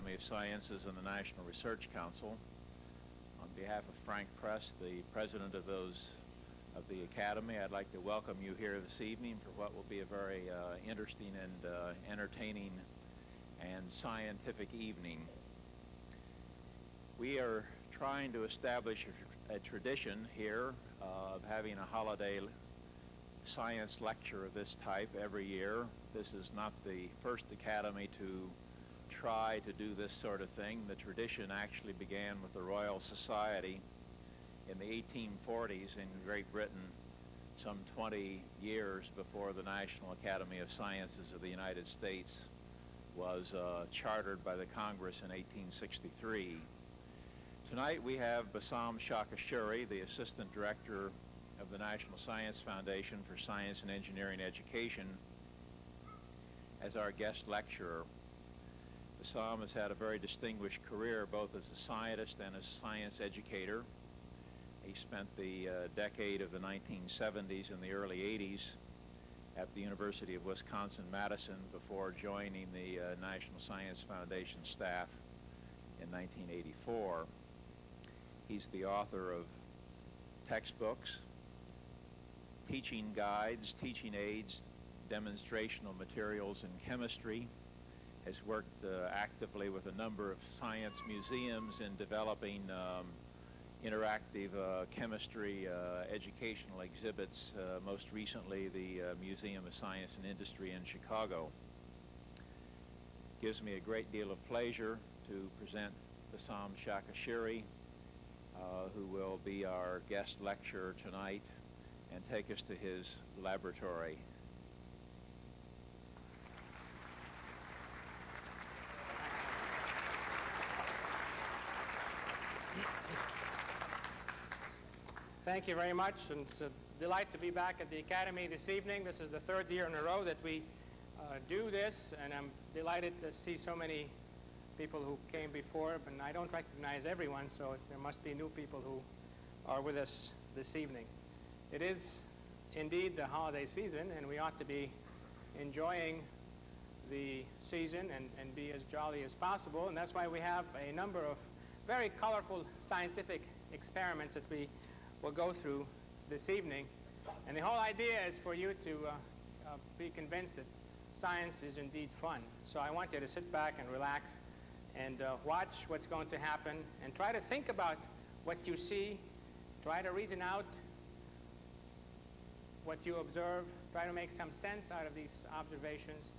Academy of Sciences and the National Research Council. On behalf of Frank Press, the president of the Academy, I'd like to welcome you here this evening for what will be a very interesting and entertaining and scientific evening. We are trying to establish a tradition here of having a holiday science lecture of this type every year. This is not the first Academy to try to do this sort of thing. The tradition actually began with the Royal Society in the 1840s in Great Britain, some 20 years before the National Academy of Sciences of the United States was chartered by the Congress in 1863. Tonight we have Bassam Shakhashiri, the Assistant Director of the National Science Foundation for Science and Engineering Education, as our guest lecturer. Bassam has had a very distinguished career both as a scientist and as a science educator. He spent the decade of the 1970s and the early 80s at the University of Wisconsin-Madison before joining the National Science Foundation staff in 1984. He's the author of textbooks, teaching guides, teaching aids, demonstrational materials in chemistry, has worked actively with a number of science museums in developing interactive chemistry educational exhibits, most recently the Museum of Science and Industry in Chicago. It gives me a great deal of pleasure to present Bassam Shakhashiri, who will be our guest lecturer tonight and take us to his laboratory. Thank you very much, and it's a delight to be back at the Academy this evening. This is the third year in a row that we do this, and I'm delighted to see so many people who came before, and I don't recognize everyone, so there must be new people who are with us this evening. It is indeed the holiday season, and we ought to be enjoying the season and be as jolly as possible, and that's why we have a number of very colorful scientific experiments that we will go through this evening. And the whole idea is for you to be convinced that science is indeed fun. So I want you to sit back and relax and watch what's going to happen and try to think about what you see, try to reason out what you observe, try to make some sense out of these observations,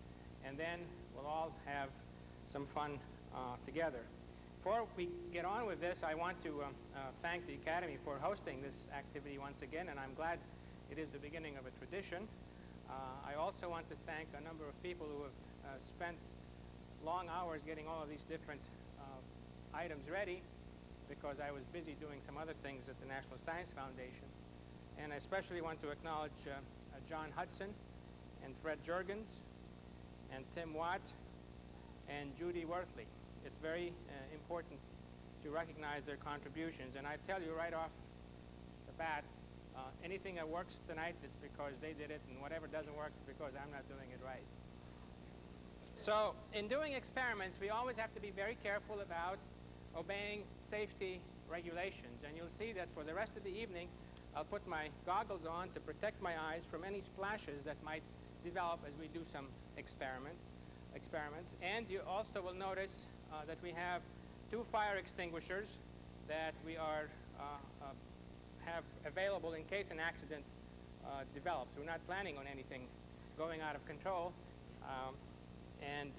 and then we'll all have some fun together. Before we get on with this, I want to thank the Academy for hosting this activity once again, and I'm glad it is the beginning of a tradition. I also want to thank a number of people who have spent long hours getting all of these different items ready, because I was busy doing some other things at the National Science Foundation. And I especially want to acknowledge John Hudson and Fred Juergens and Tim Watt and Judy Worthley. It's very important to recognize their contributions. And I tell you right off the bat, anything that works tonight, it's because they did it, and whatever doesn't work, it's because I'm not doing it right. So in doing experiments, we always have to be very careful about obeying safety regulations. And you'll see that for the rest of the evening, I'll put my goggles on to protect my eyes from any splashes that might develop as we do some experiments. And you also will notice that we have 2 fire extinguishers that we have available in case an accident develops. We're not planning on anything going out of control, and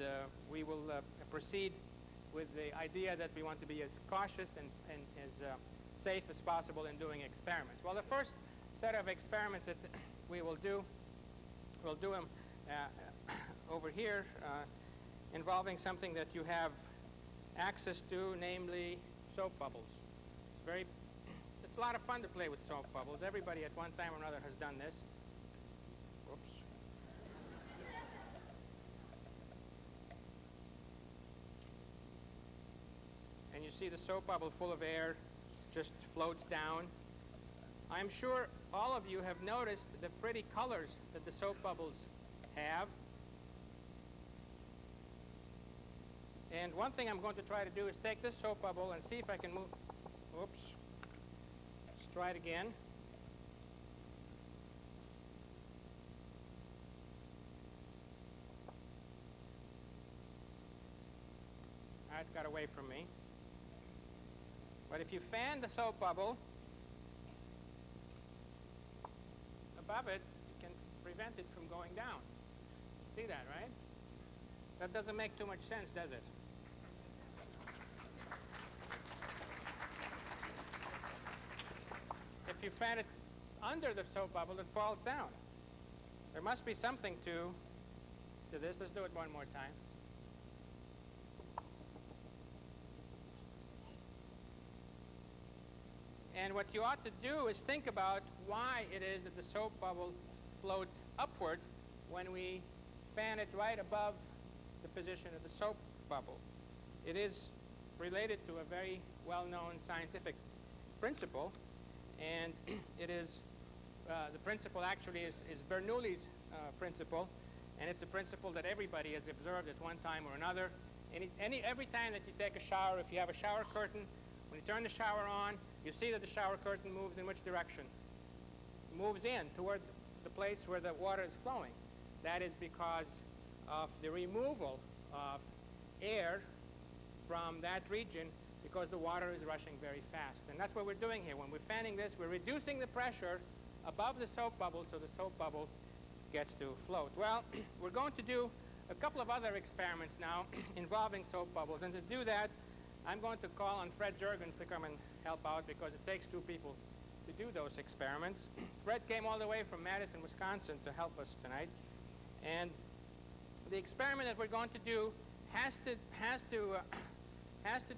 we will proceed with the idea that we want to be as cautious and as safe as possible in doing experiments. Well, the first set of experiments that we will do, we'll do them over here, involving something that you have access to, namely soap bubbles. It's a lot of fun to play with soap bubbles. Everybody at one time or another has done this. Whoops. And you see the soap bubble full of air just floats down. I'm sure all of you have noticed the pretty colors that the soap bubbles have. And one thing I'm going to try to do is take this soap bubble and see if I can move. Oops. Let's try it again. It got away from me. But if you fan the soap bubble above it, you can prevent it from going down. See that, right? That doesn't make too much sense, does it? If you fan it under the soap bubble, it falls down. There must be something to this. Let's do it one more time. And what you ought to do is think about why it is that the soap bubble floats upward when we fan it right above the position of the soap bubble. It is related to a very well-known scientific principle, and it is the principle actually is Bernoulli's principle, and it's a principle that everybody has observed at one time or another. Every time that you take a shower, if you have a shower curtain, when you turn the shower on, you see that the shower curtain moves in which direction? It moves in toward the place where the water is flowing. That is because of the removal of air from that region because the water is rushing very fast. And that's what we're doing here. When we're fanning this, we're reducing the pressure above the soap bubble so the soap bubble gets to float. Well, we're going to do a couple of other experiments now involving soap bubbles. And to do that, I'm going to call on Fred Juergens to come and help out because it takes two people to do those experiments. Fred came all the way from Madison, Wisconsin to help us tonight. And the experiment that we're going to do has to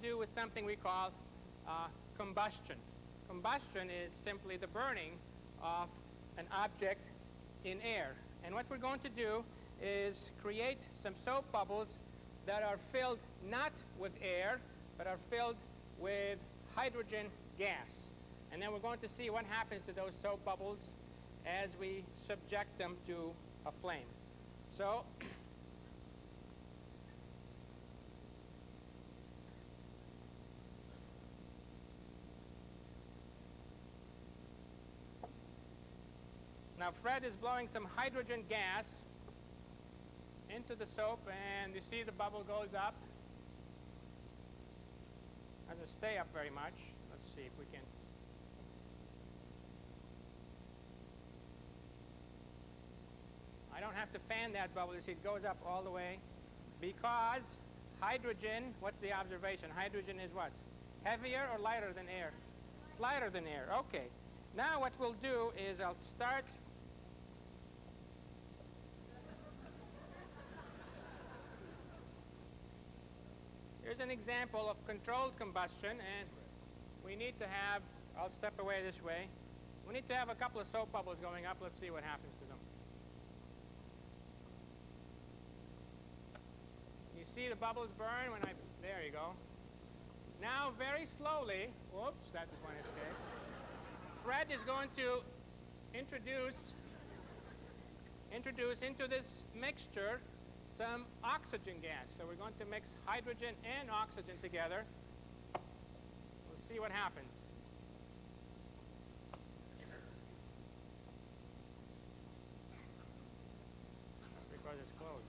do with something we call combustion. Combustion is simply the burning of an object in air. And what we're going to do is create some soap bubbles that are filled not with air, but are filled with hydrogen gas. And then we're going to see what happens to those soap bubbles as we subject them to a flame. So, now Fred is blowing some hydrogen gas into the soap, and you see the bubble goes up. Doesn't stay up very much. Let's see if we can. I don't have to fan that bubble. You see it goes up all the way because hydrogen, what's the observation? Hydrogen is what? Heavier or lighter than air? It's lighter than air. Okay. Now what we'll do is I'll start. Here's an example of controlled combustion, and we need to have, I'll step away this way, we need to have a couple of soap bubbles going up. Let's see what happens to them. You see the bubbles burn when there you go. Now very slowly, whoops, that was one escape. Fred is going to introduce into this mixture some oxygen gas. So we're going to mix hydrogen and oxygen together. We'll see what happens. That's because it's closed.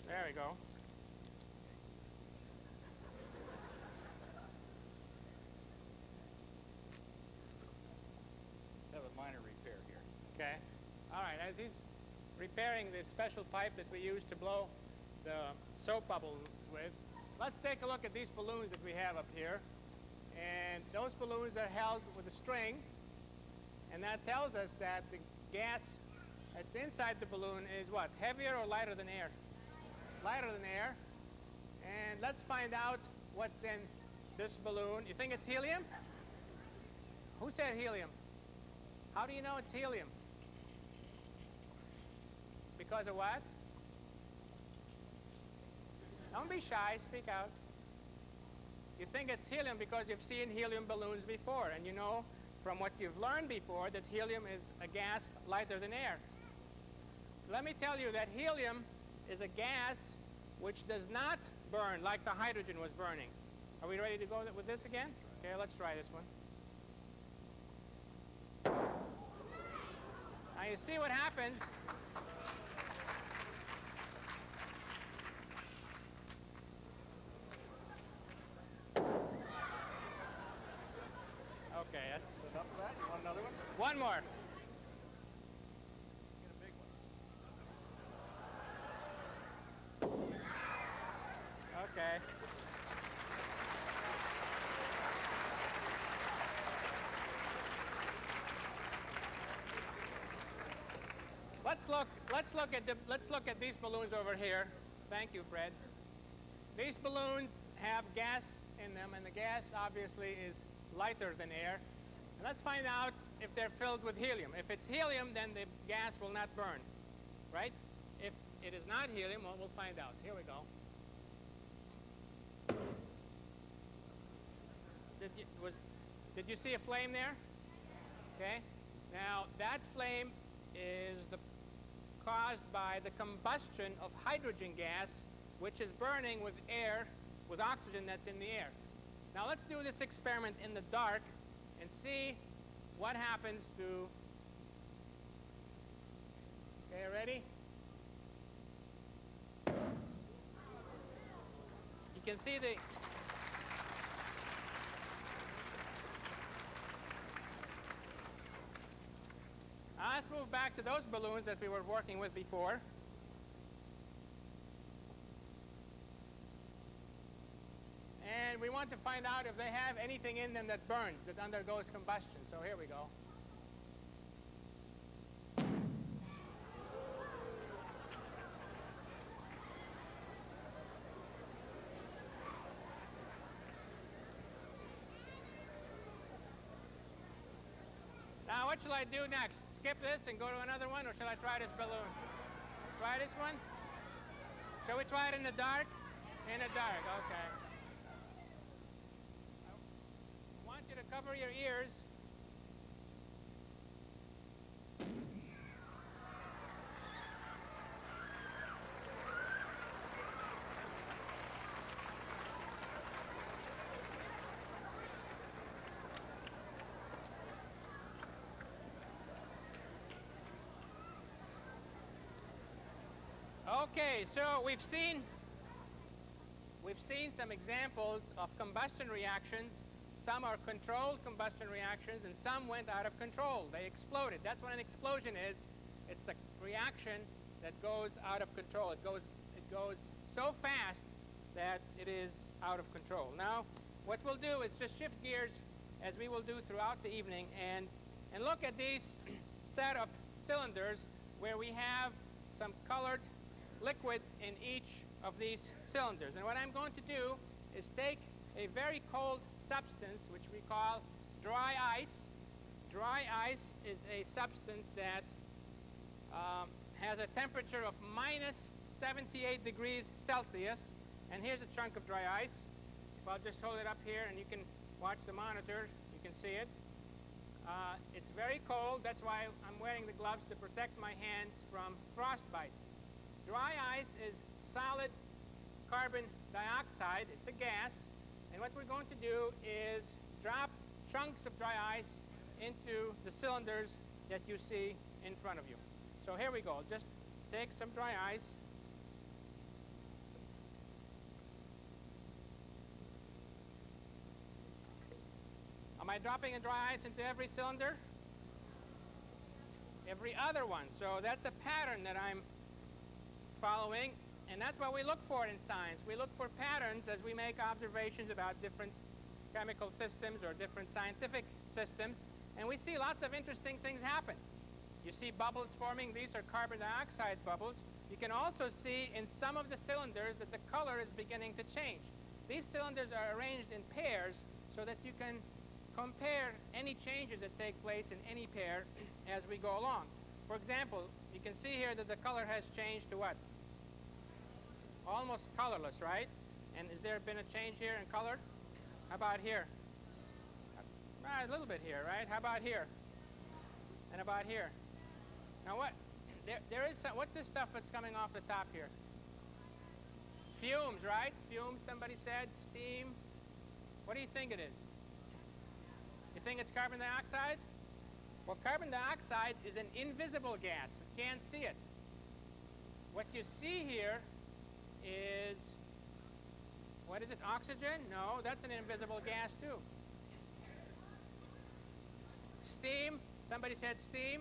There we go. Have a minor repair here. Okay. All right. As he's repairing the special pipe that we use to blow the soap bubbles with, let's take a look at these balloons that we have up here. And those balloons are held with a string, and that tells us that the gas that's inside the balloon is what? Heavier or lighter than air? Lighter than air. And let's find out what's in this balloon. You think it's helium? Who said helium? How do you know it's helium? Because of what? Don't be shy. Speak out. You think it's helium because you've seen helium balloons before, and you know from what you've learned before that helium is a gas lighter than air. Let me tell you that helium is a gas which does not burn like the hydrogen was burning. Are we ready to go with this again? Okay, let's try this one. Now you see what happens. Okay, that's Enough of that? You want another one? one more. Get a big one. Okay. Let's look at these balloons over here. Thank you, Fred. These balloons have gas in them, and the gas obviously is lighter than air. And let's find out if they're filled with helium. If it's helium, then the gas will not burn, right? If it is not helium, well, we'll find out. Here we go. Did you see a flame there? Okay. Now, that flame is caused by the combustion of hydrogen gas, which is burning with air, with oxygen that's in the air. Now, let's do this experiment in the dark and see what happens to... Okay, ready? You can see the... Now let's move back to those balloons that we were working with before. And we want to find out if they have anything in them that burns, that undergoes combustion. So here we go. Now, what shall I do next? Skip this and go to another one, or shall I try this balloon? Try this one? Shall we try it in the dark? In the dark, okay. I want you to cover your ears. Okay, so we've seen some examples of combustion reactions. Some are controlled combustion reactions, and some went out of control. They exploded. That's what an explosion is. It's a reaction that goes out of control. It goes so fast that it is out of control. Now, what we'll do is just shift gears, as we will do throughout the evening, and look at these set of cylinders where we have some colored liquid in each of these cylinders. And what I'm going to do is take a very cold substance, which we call dry ice. Dry ice is a substance that has a temperature of minus 78 degrees Celsius. And here's a chunk of dry ice. If I'll just hold it up here and you can watch the monitor, you can see it. It's very cold. That's why I'm wearing the gloves to protect my hands from frostbite. Dry ice is solid carbon dioxide. It's a gas. And what we're going to do is drop chunks of dry ice into the cylinders that you see in front of you. So here we go. Just take some dry ice. Am I dropping a dry ice into every cylinder? Every other one. So that's a pattern that I'm following, and that's what we look for in science. We look for patterns as we make observations about different chemical systems or different scientific systems, and we see lots of interesting things happen. You see bubbles forming. These are carbon dioxide bubbles. You can also see in some of the cylinders that the color is beginning to change. These cylinders are arranged in pairs so that you can compare any changes that take place in any pair as we go along. For example, you can see here that the color has changed to what? almost colorless, right? And has there been a change here in color? How about here? A little bit here, right? How about here? And about here? Now what? There is some, what's this stuff that's coming off the top here? Fumes, right? Fumes, somebody said. Steam. What do you think it is? You think it's carbon dioxide? Well, carbon dioxide is an invisible gas. You can't see it. What you see here is, what is it, oxygen? No, that's an invisible gas too. Steam, somebody said steam.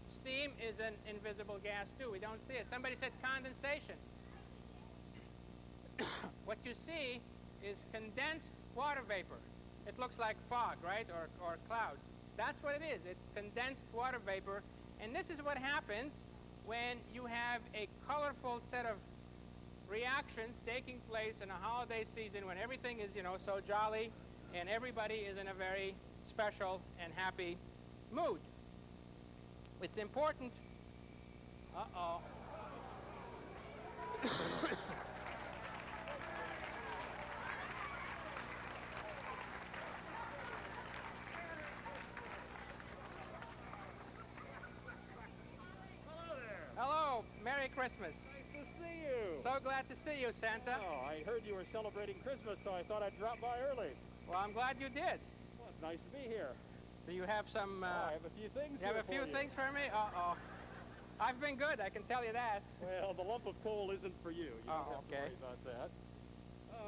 Steam is an invisible gas too. We don't see it. Somebody said condensation. What you see is condensed water vapor. It looks like fog, right, or cloud. That's what it is. It's condensed water vapor. And this is what happens when you have a colorful set of reactions taking place in a holiday season when everything is, so jolly and everybody is in a very special and happy mood. It's important. Uh-oh. Hello, Merry Christmas. Nice to see you. So glad to see you, Santa. Oh, I heard you were celebrating Christmas, so I thought I'd drop by early. Well, I'm glad you did. Well, it's nice to be here. Do you have some... I have a few things you have here a few for you. things for me? Uh-oh. I've been good, I can tell you that. Well, the lump of coal isn't for you. You don't have to okay. worry about that.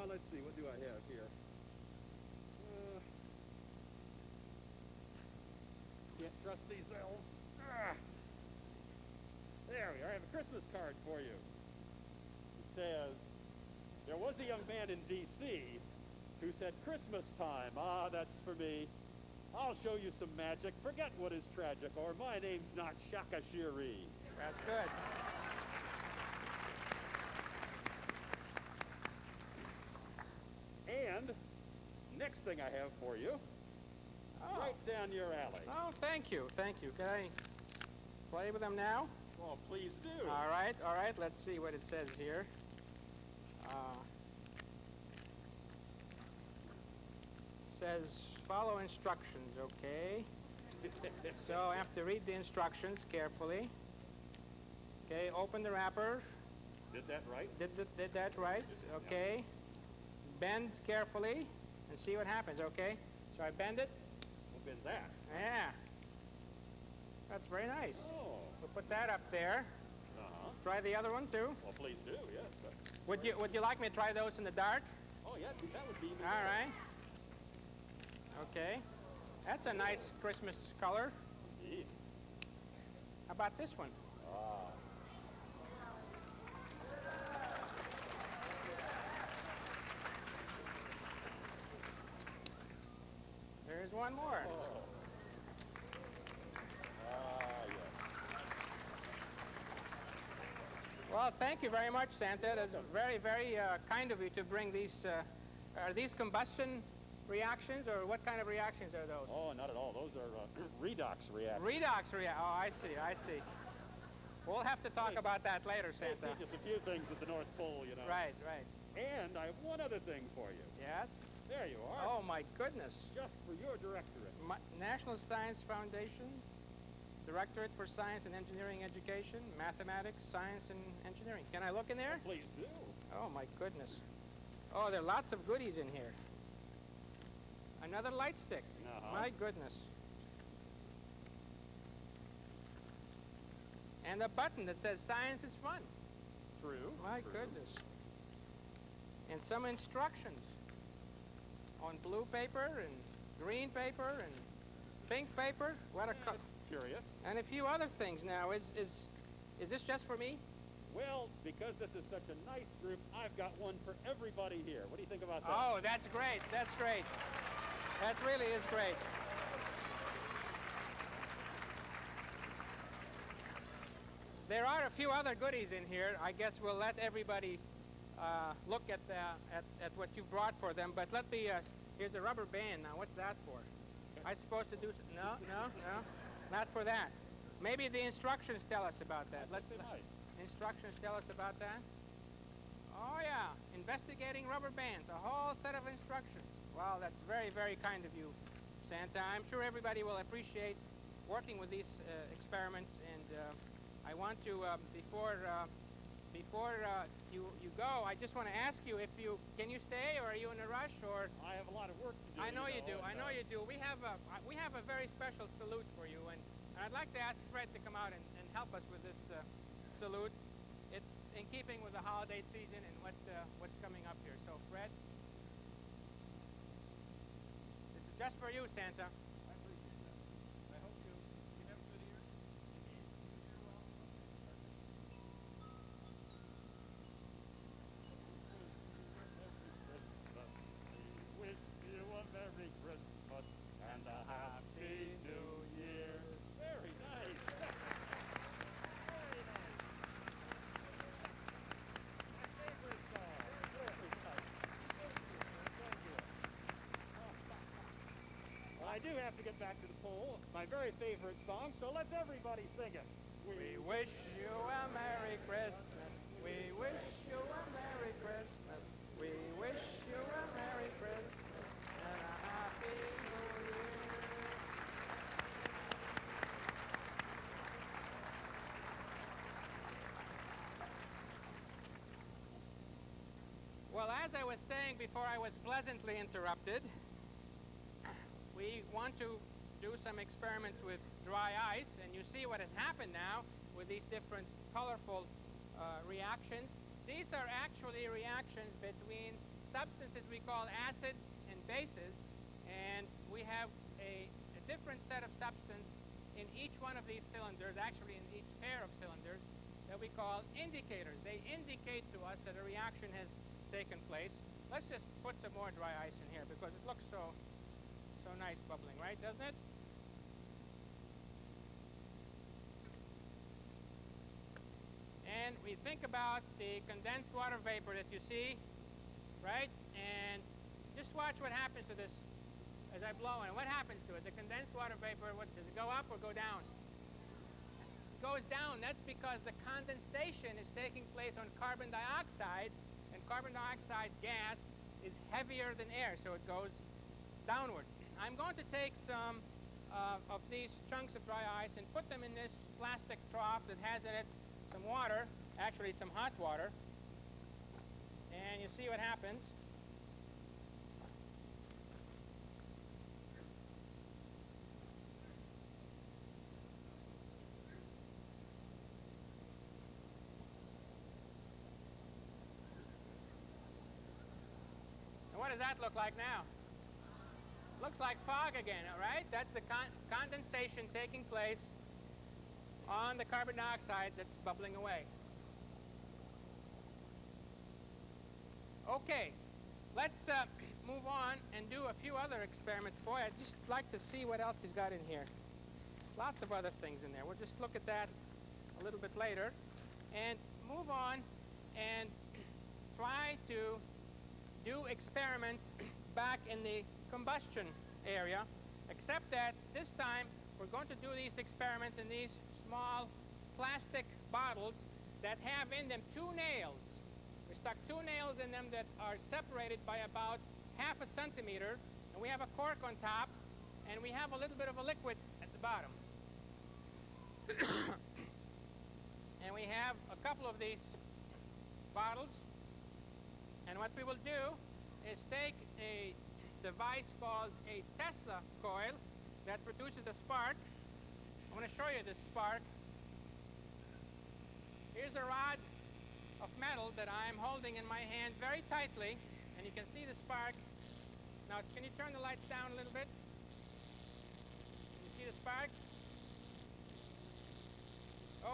Let's see, what do I have here? Can't trust these elves. There we are. I have a Christmas card for you. It says, there was a young man in D.C. who said, Christmas time, that's for me. I'll show you some magic. Forget what is tragic, or my name's not Shakhashiri. That's good. And next thing I have for you, right down your alley. Oh, thank you, thank you. Can I play with them now? Well, please do. All right, let's see what it says here. It says, follow instructions, okay? So I have to read the instructions carefully. Okay, open the wrapper. Did that right? Did that right, okay. Bend carefully and see what happens, okay? So I bend it. What is that? Yeah. That's very nice. Oh. We'll put that up there. Uh-huh. Try the other one too. Well, please do, yes. Would you like me to try those in the dark? Oh, yeah, that would be... All right. Okay. That's a nice Christmas color. Indeed. How about this one? There's one more. Oh. Yes. Well, thank you very much, Santa. That's very, very kind of you to bring these. Are these combustion reactions, or what kind of reactions are those? Oh, not at all. Those are redox reactions. Redox reaction. Oh, I see, I see. We'll have to talk about that later, They Santa. teach us a few things at the North Pole, you know. Right, right. And I have one other thing for you. Yes? There you are. Oh, my goodness. Just for your directorate. National Science Foundation, Directorate for Science and Engineering Education, Mathematics, Science, and Engineering. Can I look in there? Please do. Oh, my goodness. Oh, there are lots of goodies in here. Another light stick. My goodness. And a button that says science is fun. True. My goodness. And some instructions on blue paper and green paper and pink paper. What a Curious. and a few other things. Now, is this just for me? Well, because this is such a nice group, I've got one for everybody here. What do you think about that? Oh, that's great. That's great. That really is great. There are a few other goodies in here. I guess we'll let everybody look at what you brought for them. But let me, here's a rubber band. Now, what's that for? I supposed to do, no, not for that. Maybe the instructions tell us about that. Let's see. Instructions tell us about that. Oh, yeah. investigating rubber bands, a whole set of instructions. Well, that's very, very kind of you, Santa. I'm sure everybody will appreciate working with these experiments, and I want to, before you go, I just want to ask you if can you stay, or are you in a rush, or? I have a lot of work to do. I know you do. I know you do. We have a very special salute for you, and I'd like to ask Fred to come out and help us with this salute. It's in keeping with the holiday season and what's coming up here. So, Fred, this is just for you, Santa. I appreciate that. I hope you have a good ear. We wish you a Merry Christmas and a Happy New Year. Very nice. Very nice. My favorite song. Very nice. Thank you. Thank you. Well, I do have to get back to the poll, my very favorite song, so let's everybody sing it. We wish you a Merry Christmas. We wish you a Merry Christmas. We wish you a Merry Christmas and a Happy New Year. Well, as I was saying before I was pleasantly interrupted, we want to do some experiments with dry ice, and you see what has happened now with these different colorful reactions. These are actually reactions between substances we call acids and bases, and we have a different set of substance in each one of these cylinders, actually in each pair of cylinders, that we call indicators. They indicate to us that a reaction has taken place. Let's just put some more dry ice in here because it looks so nice bubbling, right? Doesn't it? And we think about the condensed water vapor that you see, right? And just watch what happens to this as I blow in. What happens to it? The condensed water vapor, does it go up or go down? It goes down. That's because the condensation is taking place on carbon dioxide, and carbon dioxide gas is heavier than air, so it goes downward. I'm going to take some of these chunks of dry ice and put them in this plastic trough that has in it some water, actually some hot water, and you see what happens. And what does that look like now? Looks like fog again, all right? That's the condensation taking place on the carbon dioxide that's bubbling away. Okay, let's move on and do a few other experiments. Boy, I'd just like to see what else he's got in here. Lots of other things in there. We'll just look at that a little bit later and move on and try to do experiments back in the combustion area, except that this time we're going to do these experiments in these small plastic bottles that have in them 2 nails. We stuck 2 nails in them that are separated by about ½ centimeter, and we have a cork on top, and we have a little bit of a liquid at the bottom. And we have a couple of these bottles, and what we will do is take a device called a Tesla coil that produces a spark. I'm going to show you this spark. Here's a rod of metal that I'm holding in my hand very tightly, and you can see the spark. Now, can you turn the lights down a little bit? Can you see the spark?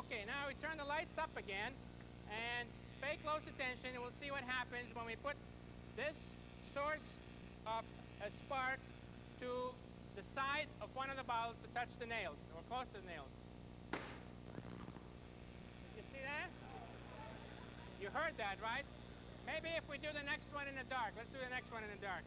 Okay, now we turn the lights up again, and pay close attention, and we'll see what happens when we put this source of a spark to the side of one of the bottles to touch the nails, or close to the nails. Did you see that? You heard that, right? Maybe if we do the next one in the dark. Let's do the next one in the dark.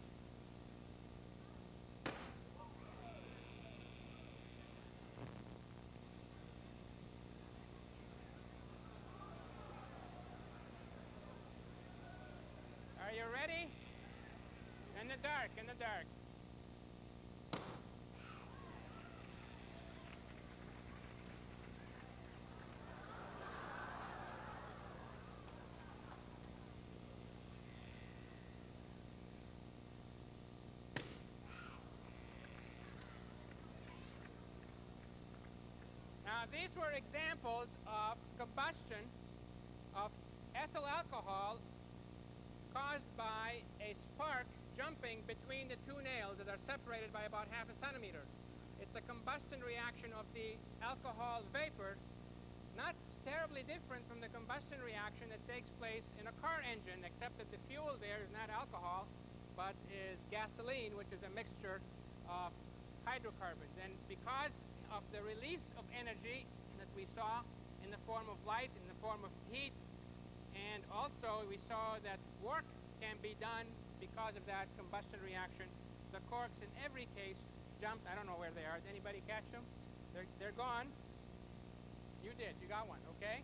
Are In the dark, in the dark. Now, these were examples of combustion of ethyl alcohol caused by a spark jumping between the two nails that are separated by about half a centimeter. It's a combustion reaction of the alcohol vapor, not terribly different from the combustion reaction that takes place in a car engine, except that the fuel there is not alcohol, but is gasoline, which is a mixture of hydrocarbons. And because of the release of energy that we saw in the form of light, in the form of heat, and also we saw that work can be done because of that combustion reaction. The corks in every case jumped. I don't know where they are. Did anybody catch them? They're gone. You did. You got one. Okay.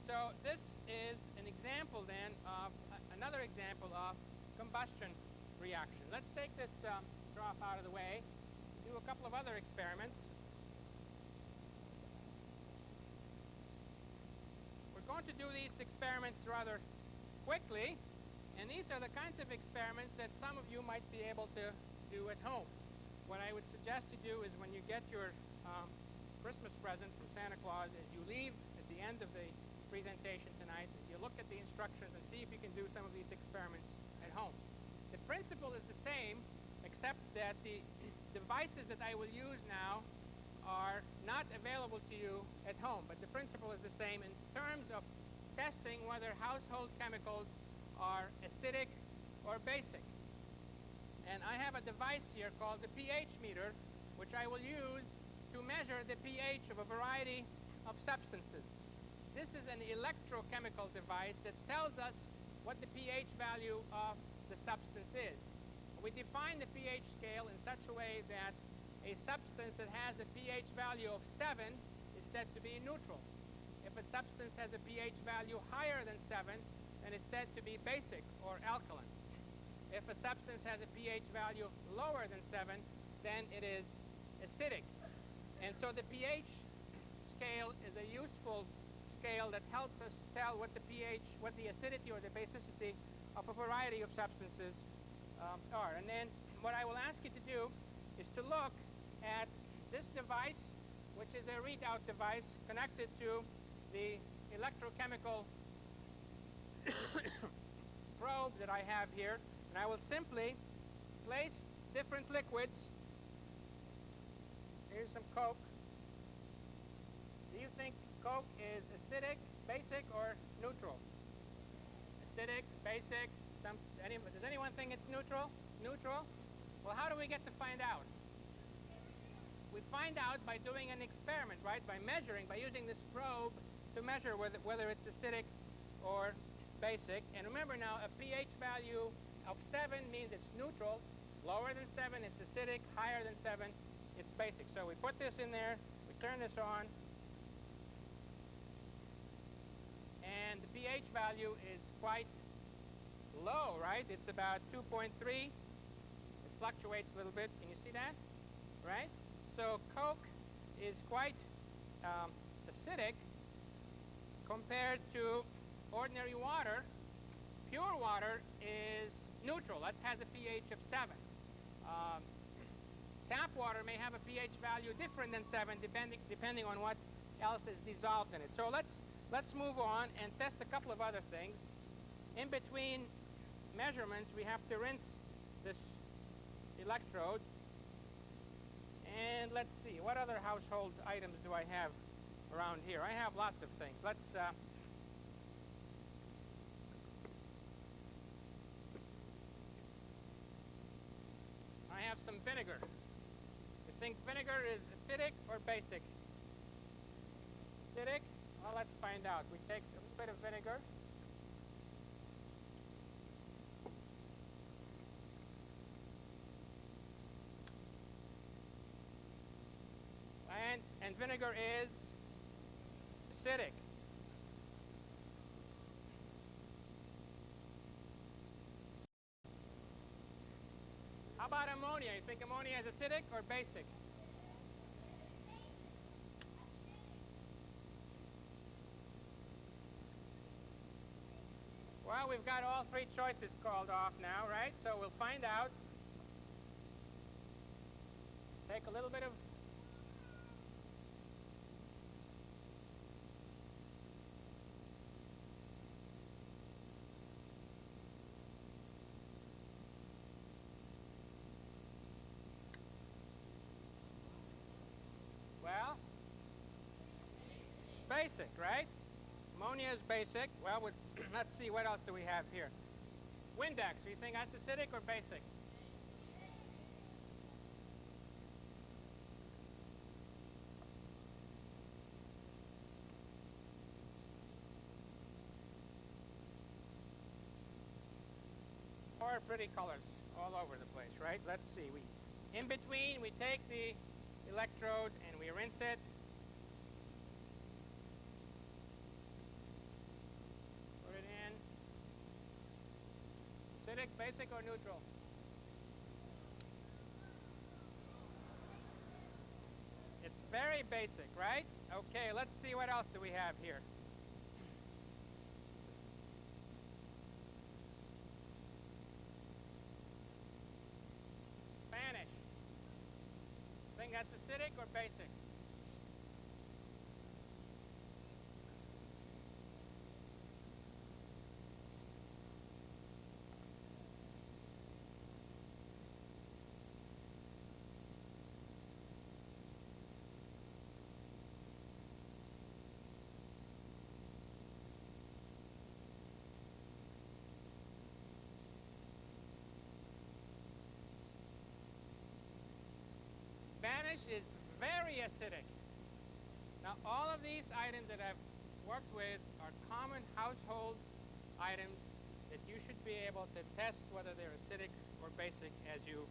So this is an example then of another example of combustion reaction. Let's take this trough out of the way. Do a couple of other experiments. We're going to do these experiments rather quickly, and these are the kinds of experiments that some of you might be able to do at home. What I would suggest you do is when you get your Christmas present from Santa Claus, as you leave at the end of the presentation tonight, you look at the instructions and see if you can do some of these experiments at home. The principle is the same, except that the devices that I will use now are not available to you at home, but the principle is the same in terms of testing whether household chemicals are acidic or basic. And I have a device here called the pH meter, which I will use to measure the pH of a variety of substances. This is an electrochemical device that tells us what the pH value of the substance is. We define the pH scale in such a way that a substance that has a pH value of 7 is said to be neutral. If a substance has a pH value higher than 7, then it's said to be basic or alkaline. If a substance has a pH value lower than 7, then it is acidic. And so the pH scale is a useful scale that helps us tell what the pH, what the acidity or the basicity of a variety of substances are. And then what I will ask you to do is to look at this device, which is a readout device connected to the electrochemical probe that I have here. And I will simply place different liquids. Here's some Coke. Do you think Coke is acidic, basic, or neutral? Acidic, basic. Does anyone think it's neutral? Neutral? Well, how do we get to find out? We find out by doing an experiment, right? By measuring, by using this probe to measure whether it's acidic or basic. And remember now, a pH value of 7 means it's neutral. Lower than 7, it's acidic. Higher than 7, it's basic. So we put this in there, we turn this on, and the pH value is quite low, right? It's about 2.3. It fluctuates a little bit. Can you see that? Right? So Coke is quite acidic compared to ordinary water. Pure water is neutral. That has a pH of 7. Tap water may have a pH value different than 7, depending on what else is dissolved in it. So let's move on and test a couple of other things. In between measurements, we have to rinse this electrode. And let's see, what other household items do I have around here? I have lots of things. I have some vinegar. You think vinegar is acidic or basic? Acidic? Well, let's find out. We take a bit of vinegar. And vinegar is acidic. How about ammonia? You think ammonia is acidic or basic? Well, we've got all three choices called off now, right? So we'll find out. Take a little bit of well, it's basic, right? Ammonia is basic. Well, let's see, what else do we have here? Windex, do you think that's acidic or basic? Four pretty colors all over the place, right? Let's see. In between, we take the electrode and we rinse it. Put it in. Acidic, basic, or neutral? It's very basic, right? Okay, let's see what else do we have here. Spanish. Think that's acidic or basic? Spanish is very acidic. Now, all of these items that I've worked with are common household items that you should be able to test whether they're acidic or basic as you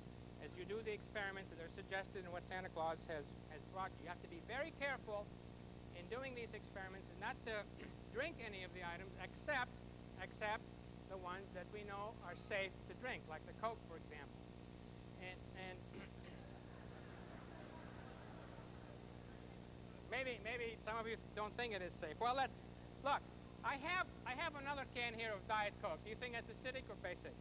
do the experiments that are suggested in what Santa Claus has brought you. You have to be very careful in doing these experiments and not to drink any of the items except the ones that we know are safe to drink, like the Coke, for example. And maybe some of you don't think it is safe. Well, let's look. I have another can here of Diet Coke. Do you think that's acidic or basic?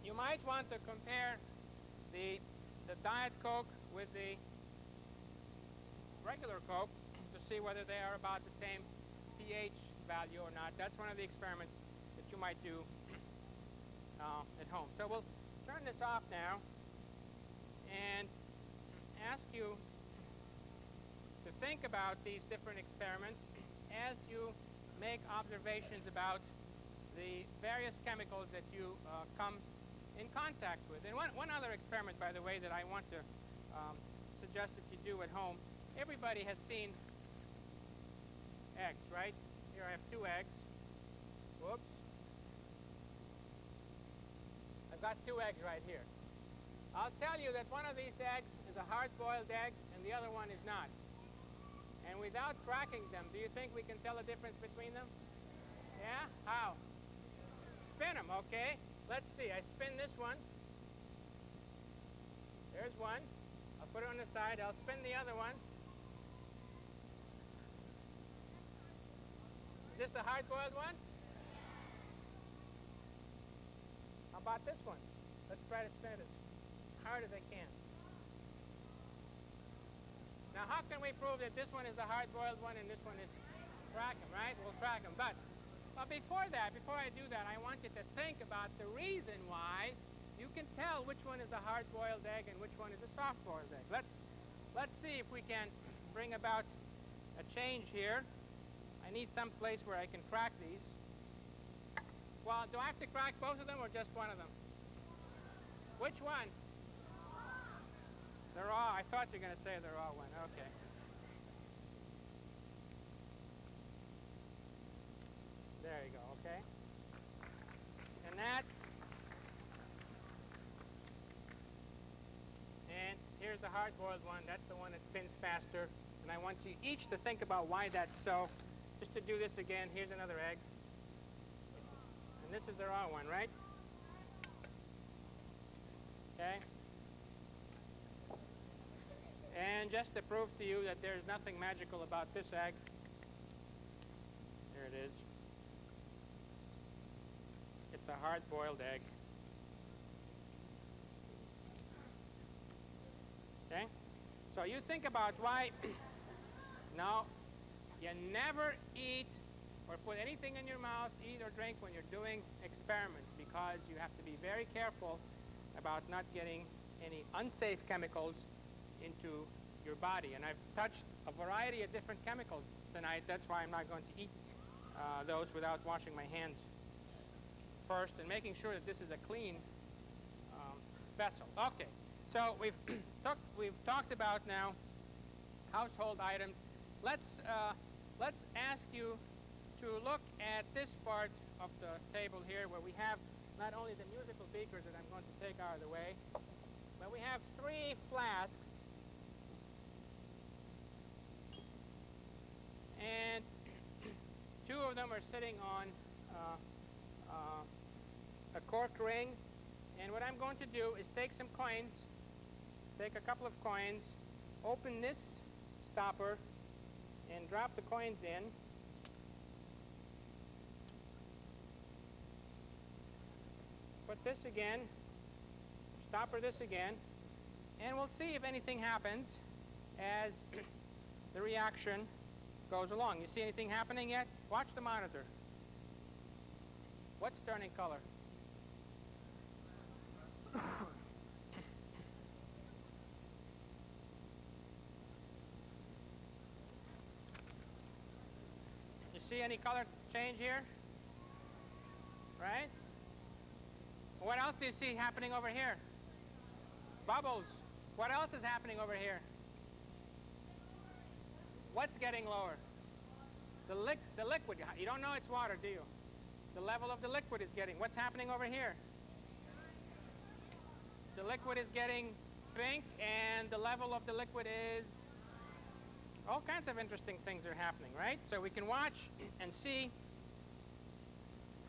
You might want to compare the Diet Coke with the regular Coke to see whether they are about the same pH value or not. That's one of the experiments that you might do at home. So we'll turn this off now and ask you to think about these different experiments as you make observations about the various chemicals that you come in contact with. And one other experiment, by the way, that I want to suggest that you do at home. Everybody has seen eggs, right? Here I have 2 eggs. Whoops. I've got 2 eggs right here. I'll tell you that one of these eggs is a hard-boiled egg and the other one is not. And without cracking them, do you think we can tell the difference between them? Yeah? How? Spin them, okay? Let's see. I spin this one. There's one. I'll put it on the side. I'll spin the other one. Is this the hard-boiled one? How about this one? Let's try to spin it as hard as I can. Now, how can we prove that this one is the hard-boiled one and this one is crack them, right? We'll crack them. But before I do that, I want you to think about the reason why you can tell which one is the hard-boiled egg and which one is a soft-boiled egg. Let's see if we can bring about a change here. I need some place where I can crack these. Well, do I have to crack both of them or just one of them? Which one? The raw. I thought you were going to say the raw one. Okay. There you go, okay? And that. And here's the hard-boiled one. That's the one that spins faster. And I want you each to think about why that's so. Just to do this again, here's another egg. And this is the raw one, right? Okay? And just to prove to you that there's nothing magical about this egg, there it is. It's a hard-boiled egg. Okay? So you think about why. No, you never eat or put anything in your mouth, eat or drink when you're doing experiments, because you have to be very careful about not getting any unsafe chemicals into your body. And I've touched a variety of different chemicals tonight. That's why I'm not going to eat those without washing my hands first and making sure that this is a clean vessel. Okay, so we've talked about now household items. Let's ask you to look at this part of the table here, where we have not only the musical beakers that I'm going to take out of the way, but we have 3 flasks. And 2 of them are sitting on a cork ring. And what I'm going to do is take some coins, take a couple of coins, open this stopper, and drop the coins in. Put this again, stopper this again, and we'll see if anything happens as the reaction goes along. You see anything happening yet? Watch the monitor. What's turning color? You see any color change here? Right? What else do you see happening over here? Bubbles. What else is happening over here? What's getting lower? The liquid. You don't know it's water, do you? The level of the liquid is getting. What's happening over here? The liquid is getting pink, and the level of the liquid is... All kinds of interesting things are happening, right? So we can watch and see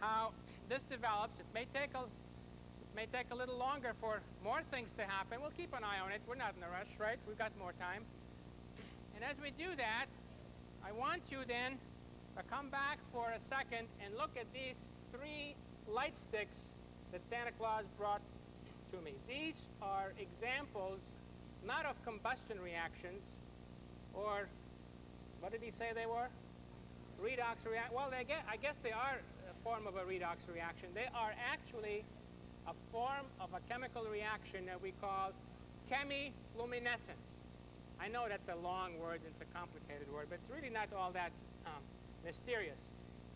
how this develops. It may take a little longer for more things to happen. We'll keep an eye on it. We're not in a rush, right? We've got more time. And as we do that, I want you then to come back for a second and look at these 3 light sticks that Santa Claus brought to me. These are examples not of combustion reactions, or what did he say they were? Redox reaction. Well, I guess they are a form of a redox reaction. They are actually a form of a chemical reaction that we call chemiluminescence. I know that's a long word, it's a complicated word, but it's really not all that mysterious.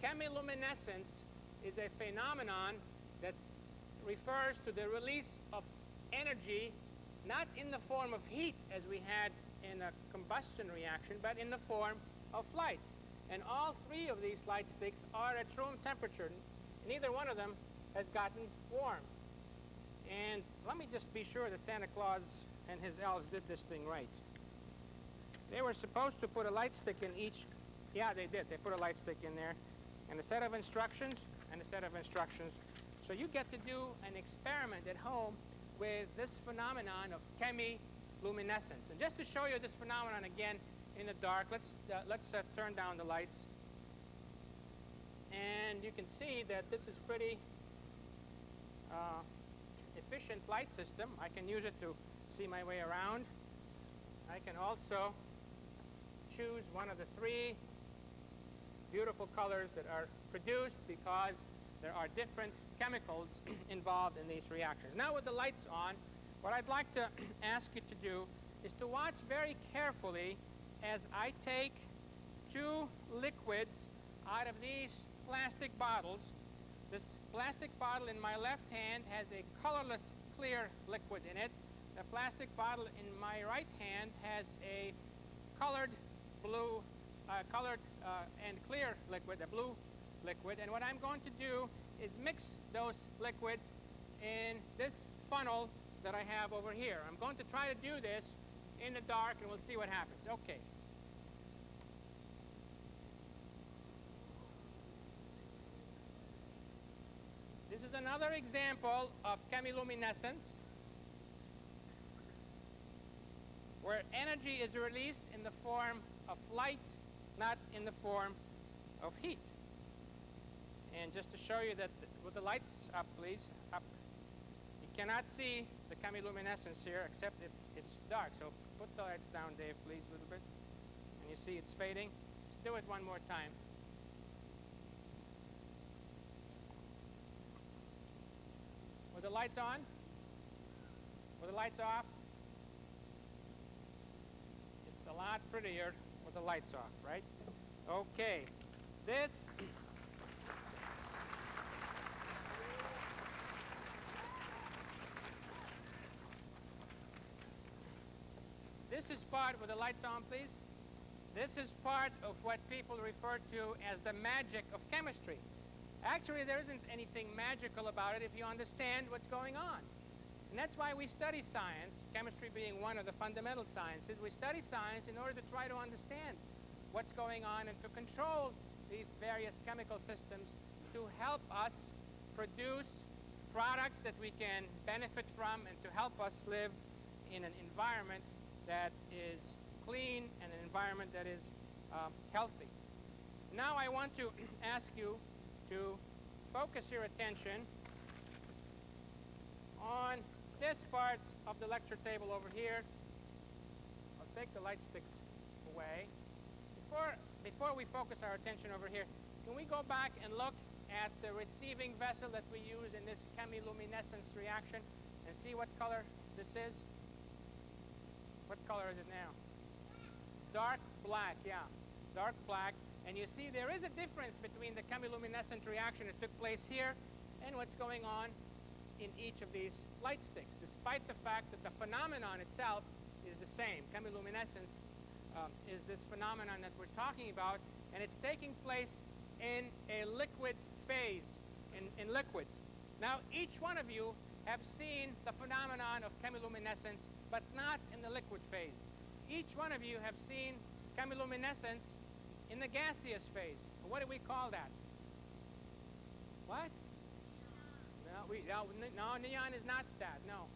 Chemiluminescence is a phenomenon that refers to the release of energy, not in the form of heat as we had in a combustion reaction, but in the form of light. And all 3 of these light sticks are at room temperature. Neither one of them has gotten warm. And let me just be sure that Santa Claus and his elves did this thing right. They were supposed to put a light stick in each. Yeah, they did. They put a light stick in there, and a set of instructions, and a set of instructions. So you get to do an experiment at home with this phenomenon of chemiluminescence. And just to show you this phenomenon again in the dark, let's turn down the lights. And you can see that this is pretty efficient light system. I can use it to see my way around. I can also choose one of the 3 beautiful colors that are produced because there are different chemicals involved in these reactions. Now with the lights on, what I'd like to ask you to do is to watch very carefully as I take 2 liquids out of these plastic bottles. This plastic bottle in my left hand has a colorless clear liquid in it. The plastic bottle in my right hand has a colored blue, and clear liquid, a blue liquid. And what I'm going to do is mix those liquids in this funnel that I have over here. I'm going to try to do this in the dark, and we'll see what happens. Okay. This is another example of chemiluminescence, where energy is released in the form of light, not in the form of heat. And just to show you that, with the lights up, please, up, you cannot see the chemiluminescence here except if it's dark. So put the lights down, Dave, please, a little bit. And you see it's fading. Let's do it one more time. With the lights on? With the lights off? It's a lot prettier with the lights off, right? Okay. This is part, with the lights on, please. This is part of what people refer to as the magic of chemistry. Actually, there isn't anything magical about it if you understand what's going on. And that's why we study science, chemistry being one of the fundamental sciences. We study science in order to try to understand what's going on and to control these various chemical systems to help us produce products that we can benefit from and to help us live in an environment that is clean and an environment that is healthy. Now I want to ask you to focus your attention on this part of the lecture table over here. I'll take the light sticks away. Before we focus our attention over here, can we go back and look at the receiving vessel that we use in this chemiluminescence reaction and see what color this is? What color is it now? Dark black, yeah. Dark black. And you see there is a difference between the chemiluminescent reaction that took place here and what's going on in each of these light sticks, despite the fact that the phenomenon itself is the same. Chemiluminescence is this phenomenon that we're talking about, and it's taking place in a liquid phase, in liquids. Now, each one of you have seen the phenomenon of chemiluminescence, but not in the liquid phase. Each one of you have seen chemiluminescence in the gaseous phase. What do we call that? What? No, neon is not that, no.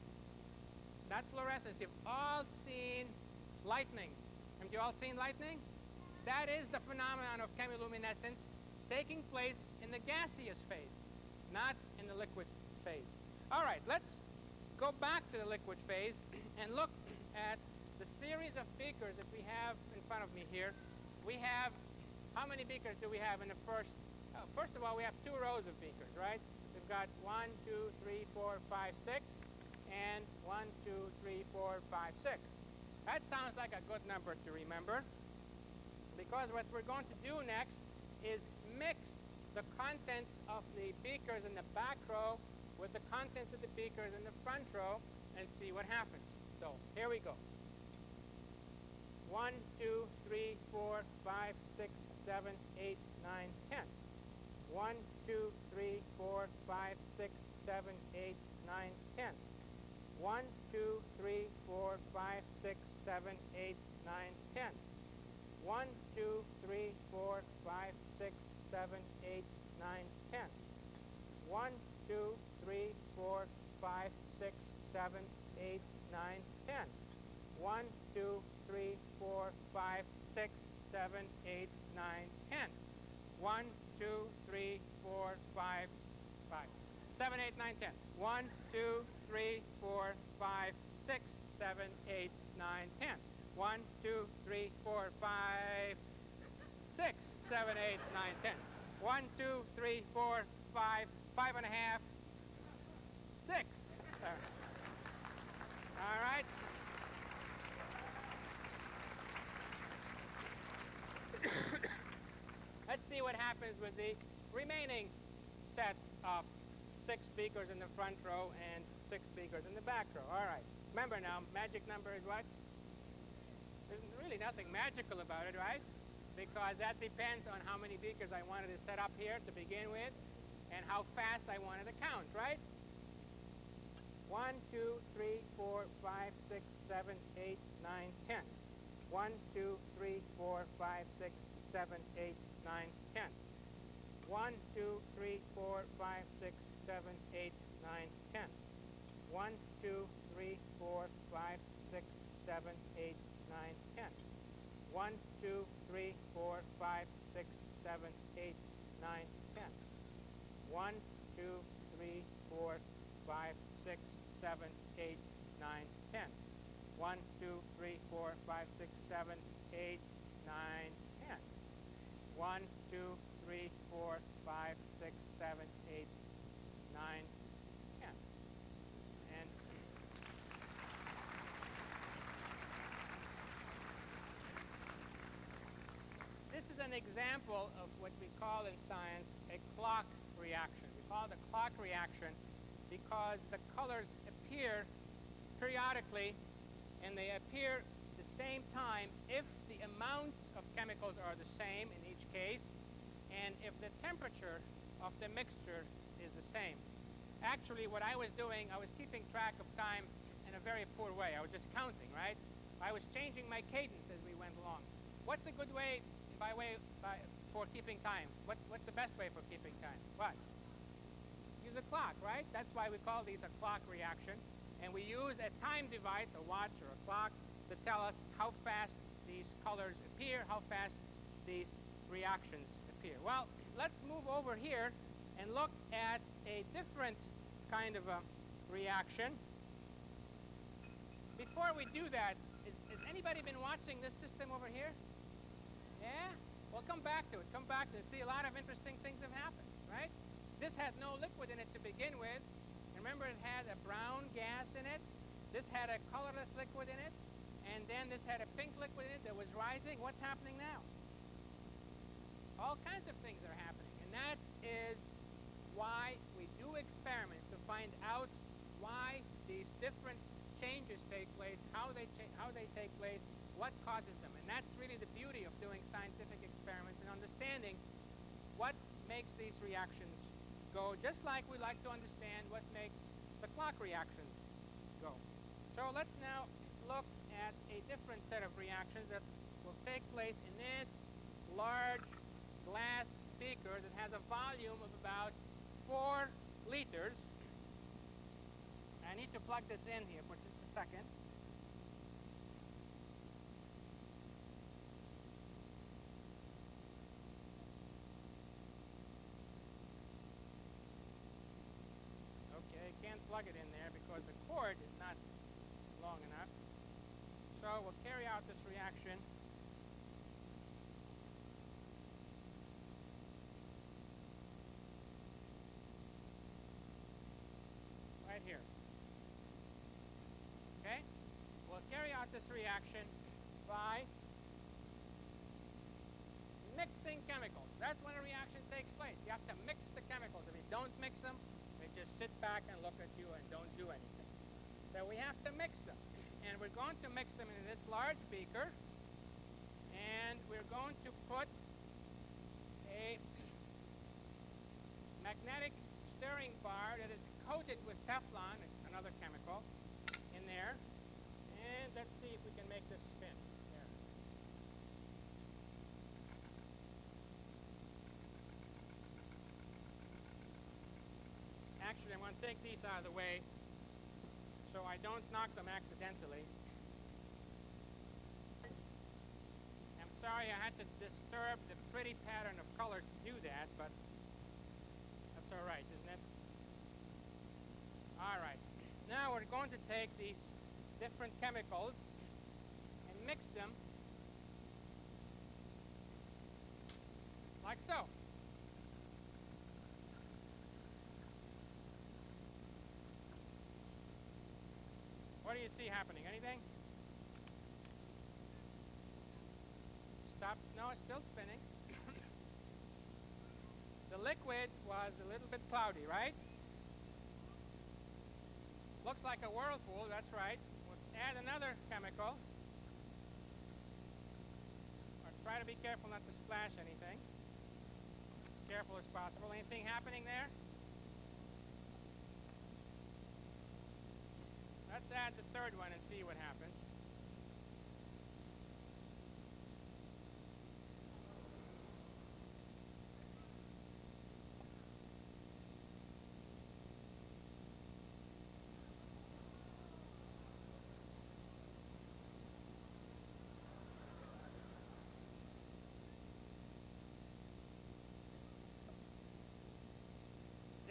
Not fluorescence. You've all seen lightning. Haven't you all seen lightning? That is the phenomenon of chemiluminescence taking place in the gaseous phase, not in the liquid phase. All right, let's go back to the liquid phase and look at the series of beakers that we have in front of me here. We have, how many beakers do we have in the first? First of all, we have 2 rows of beakers, right? We've got 1, 2, 3, 4, 5, 6, and 1, 2, 3, 4, 5, 6. That sounds like a good number to remember, because what we're going to do next is mix the contents of the beakers in the back row with the contents of the beakers in the front row and see what happens. So here we go. 1, 2, 3, 4, 5, 6, 7, 8, 9, 10. 1, 2, 3, 4, 5, 6, 7, 8, 9, 10. 1, 2, 3, 4, 5, 6, 7, 8, 9, 10. 1, 2, 3, 4, 5, 6, 7, 8, 9, 10. 1, 2, 3, 4, 5, 6, 7, 8, 9, 10. 1, 2, 3, 4, 5, 6, 7, 8, 9, 10. 1, 2, 3, 4, 5, 7, 8, 9, 10. 1, 2, 3, 4, 5, 6, 7, 8, 9, 10. 1, 2, 3, 4, 5, 6, 7, 8, 9, 10. 1, 2, 3, 4, 5, 5 and a half, 6. All right. Let's see what happens with the remaining set of 6 beakers in the front row and 6 beakers in the back row. All right. Remember now, magic number is what? There's really nothing magical about it, right? Because that depends on how many beakers I wanted to set up here to begin with and how fast I wanted to count, right? 1, 2, 3, 4, 5, 6, 7, 8, 9, 10. 1, 2, 3, 4, 5, 6, 7, 8, 9, 10. 1, 2, 3, 4, 5, 6, 7, 8, 9, 10. 1, 2, 3, 4, 5, 6, 7, 8, 9, 10. 1, 2, 3, 4, 5, 6, 7, 8, 9, 10. 1, 2, 3, 4, 5, 6, 7, 8, 9, 10. 1, 2, 3, 4, 5, 6, 7, 8, 9, 10. 1, 2, 3, 4, 5, 6, 7, 8, 9, 10. And this is an example of what we call in science a clock reaction. We call it a clock reaction because the colors appear periodically and they appear at the same time if the amounts of chemicals are the same in each case and if the temperature of the mixture is the same. Actually, what I was doing, I was keeping track of time in a very poor way. I was just counting, right? I was changing my cadence as we went along. What's a good way for keeping time? What's the best way for keeping time? What? Use a clock, right? That's why we call these a clock reaction. And we use a time device, a watch or a clock, to tell us how fast these colors appear, how fast these reactions appear. Well, let's move over here and look at a different kind of a reaction. Before we do that, has anybody been watching this system over here? Yeah? Well, come back to it. Come back to it. See, a lot of interesting things have happened, right? This had no liquid in it to begin with. Remember, it had a brown gas in it. This had a colorless liquid in it. And then this had a pink liquid in it that was rising. What's happening now? All kinds of things are happening. And that is why we do experiments to find out why these different changes take place, how they take place, what causes them. And that's really the beauty of doing scientific experiments and understanding what makes these reactions go, just like we like to understand what makes the clock reaction go. So let's now look at a different set of reactions that will take place in this large glass beaker that has a volume of about 4 liters. I need to plug this in here for just a second. Can't plug it in there because the cord is not long enough. So we'll carry out this reaction. Right here. Okay? We'll carry out this reaction by mixing chemicals. That's when a reaction takes place. You have to mix the chemicals. If you don't mix them, they just sit back and look at you and don't do anything. So we have to mix them. And we're going to mix them in this large beaker. And we're going to put a magnetic stirring bar that is coated with Teflon, another chemical, in there. And let's see if we can make this spin. There. Actually, I'm going to take these out of the way so I don't knock them accidentally. I'm sorry I had to disturb the pretty pattern of colors to do that, but that's all right, isn't it? All right. Now we're going to take these different chemicals and mix them like so. What do you see happening? Anything? Stops. No, it's still spinning. The liquid was a little bit cloudy, right? Looks like a whirlpool, that's right. We'll add another chemical. Or try to be careful not to splash anything. As careful as possible. Anything happening there? Let's add the third one and see what happens.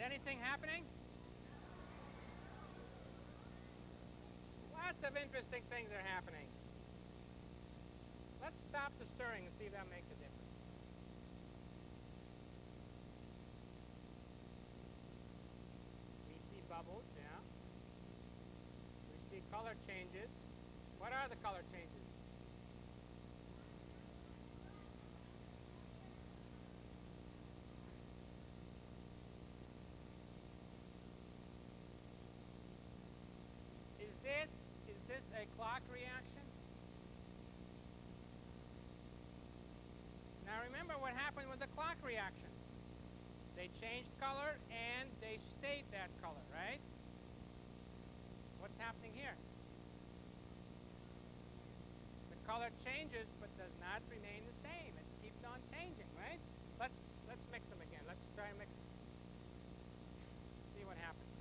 Is anything happening? Lots of interesting things are happening. Let's stop the stirring and see if that makes a difference. We see bubbles, yeah. We see color changes. What are the color changes? Is this a clock reaction? Now remember what happened with the clock reactions. They changed color and they stayed that color, right? What's happening here? The color changes but does not remain the same. It keeps on changing, right? Let's mix them again. Let's try and mix. See what happens.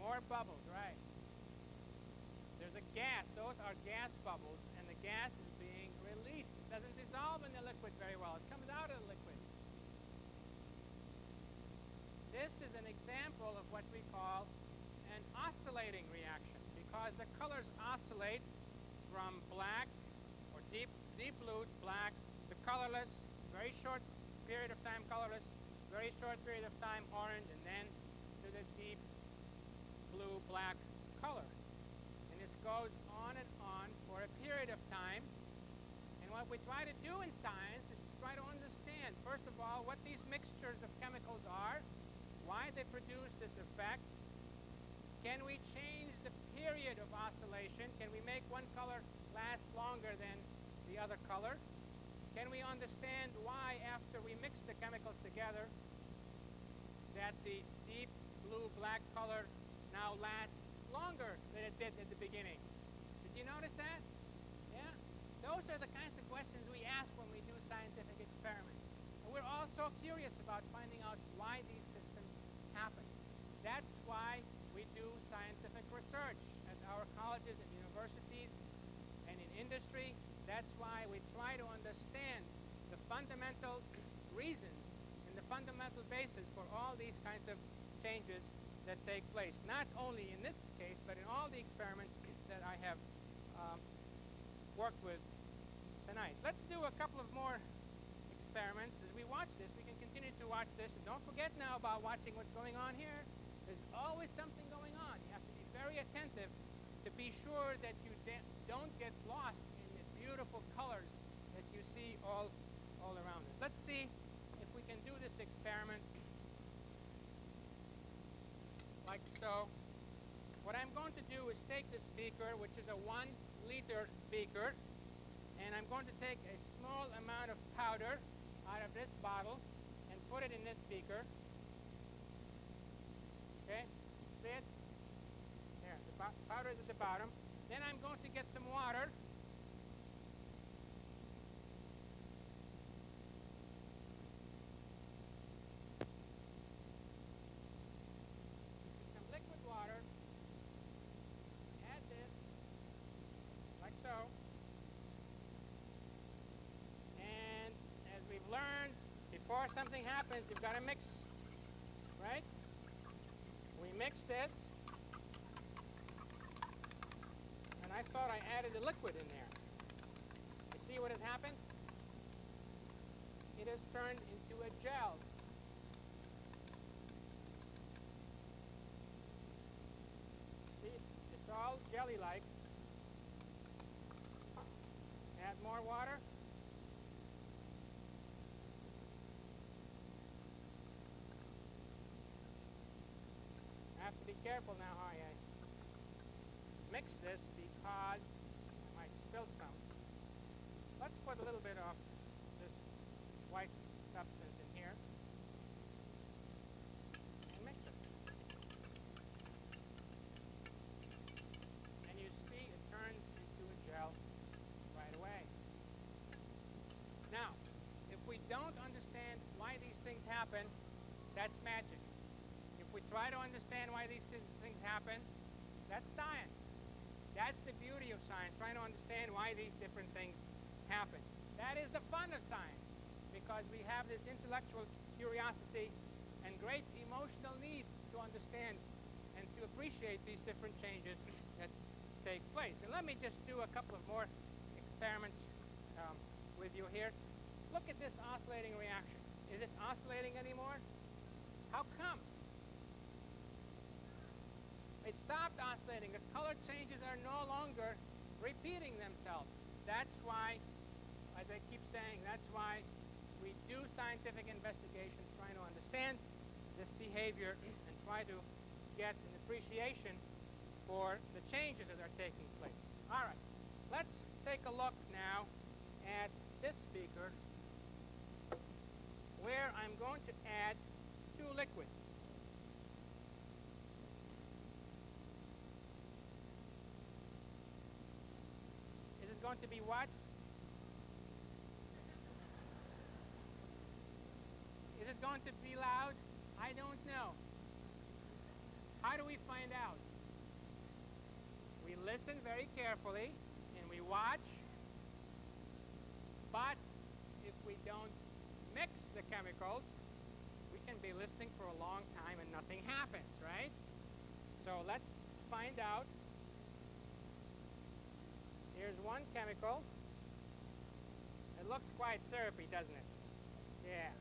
More bubbles, right? There's a gas. Those are gas bubbles, and the gas is being released. It doesn't dissolve in the liquid very well. It comes out of the liquid. This is an example of what we call an oscillating reaction, because the colors oscillate from black or deep blue to black to colorless, very short period of time colorless, very short period of time orange, and then to the deep blue-black color. And this goes on and on for a period of time. And what we try to do in science is to try to understand, first of all, what these mixtures of chemicals are, why they produce this effect. Can we change the period of oscillation? Can we make one color last longer than the other color? Can we understand why, after we mix the chemicals together, that the deep blue-black color now lasts longer than it did at the beginning? Did you notice that? Yeah? Those are the kinds of questions we ask when we do scientific experiments. And we're also curious about finding out why these systems happen. That's why we do scientific research at our colleges and universities and in industry. That's why we try to understand the fundamental reasons and the fundamental basis for all these kinds of changes that take place, not only in this case, but in all the experiments that I have worked with tonight. Let's do a couple of more experiments. As we watch this, we can continue to watch this. And don't forget now about watching what's going on here. There's always something going on. You have to be very attentive to be sure that you don't get lost in the beautiful colors that you see all around us. Let's see if we can do this experiment like so. What I'm going to do is take this beaker, which is a 1-liter beaker, and I'm going to take a small amount of powder out of this bottle and put it in this beaker. Okay, see it? There, the powder is at the bottom. Then I'm going to get some water. Some liquid water. Add this, like so. And as we've learned, before something happens, you've got to mix, right? We mix this. And I thought I added the liquid in there. You see what has happened? It has turned into a gel. See, it's all jelly-like. Add more water. careful now how I mix this because I might spill some. Let's put a little bit of this white substance in here and mix it. And you see it turns into a gel right away. Now, if we don't understand why these things happen, that's magic. If we try to understand why these things happen, that's science. That's the beauty of science, trying to understand why these different things happen. That is the fun of science, because we have this intellectual curiosity and great emotional need to understand and to appreciate these different changes that take place. And let me just do a couple of more experiments with you here. Look at this oscillating reaction. Is it oscillating anymore? How come? It stopped oscillating. The color changes are no longer repeating themselves. That's why, as I keep saying, that's why we do scientific investigations, trying to understand this behavior and try to get an appreciation for the changes that are taking place. All right, let's take a look now at this beaker where I'm going to add two liquids. Is it going to be what? Is it going to be loud? I don't know. How do we find out? We listen very carefully and we watch, but if we don't mix the chemicals, we can be listening for a long time and nothing happens, right? So let's find out. Here's one chemical. It looks quite syrupy, doesn't it? Yeah.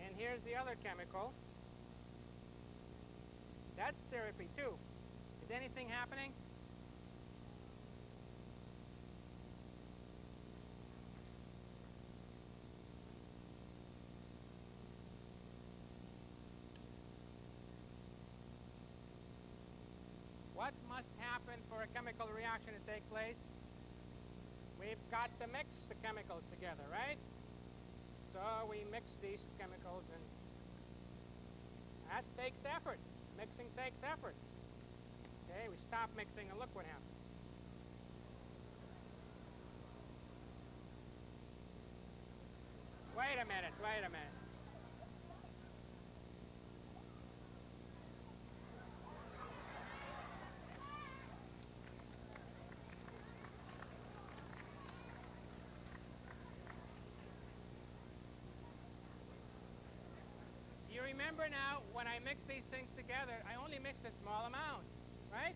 And here's the other chemical. That's syrupy too. Is anything happening? What must happen for a chemical reaction to take place? We've got to mix the chemicals together, right? So we mix these chemicals, and that takes effort. Mixing takes effort. Okay, we stop mixing and look what happens. Wait a minute, wait a minute. You remember now, when I mix these things together, I only mixed a small amount, right?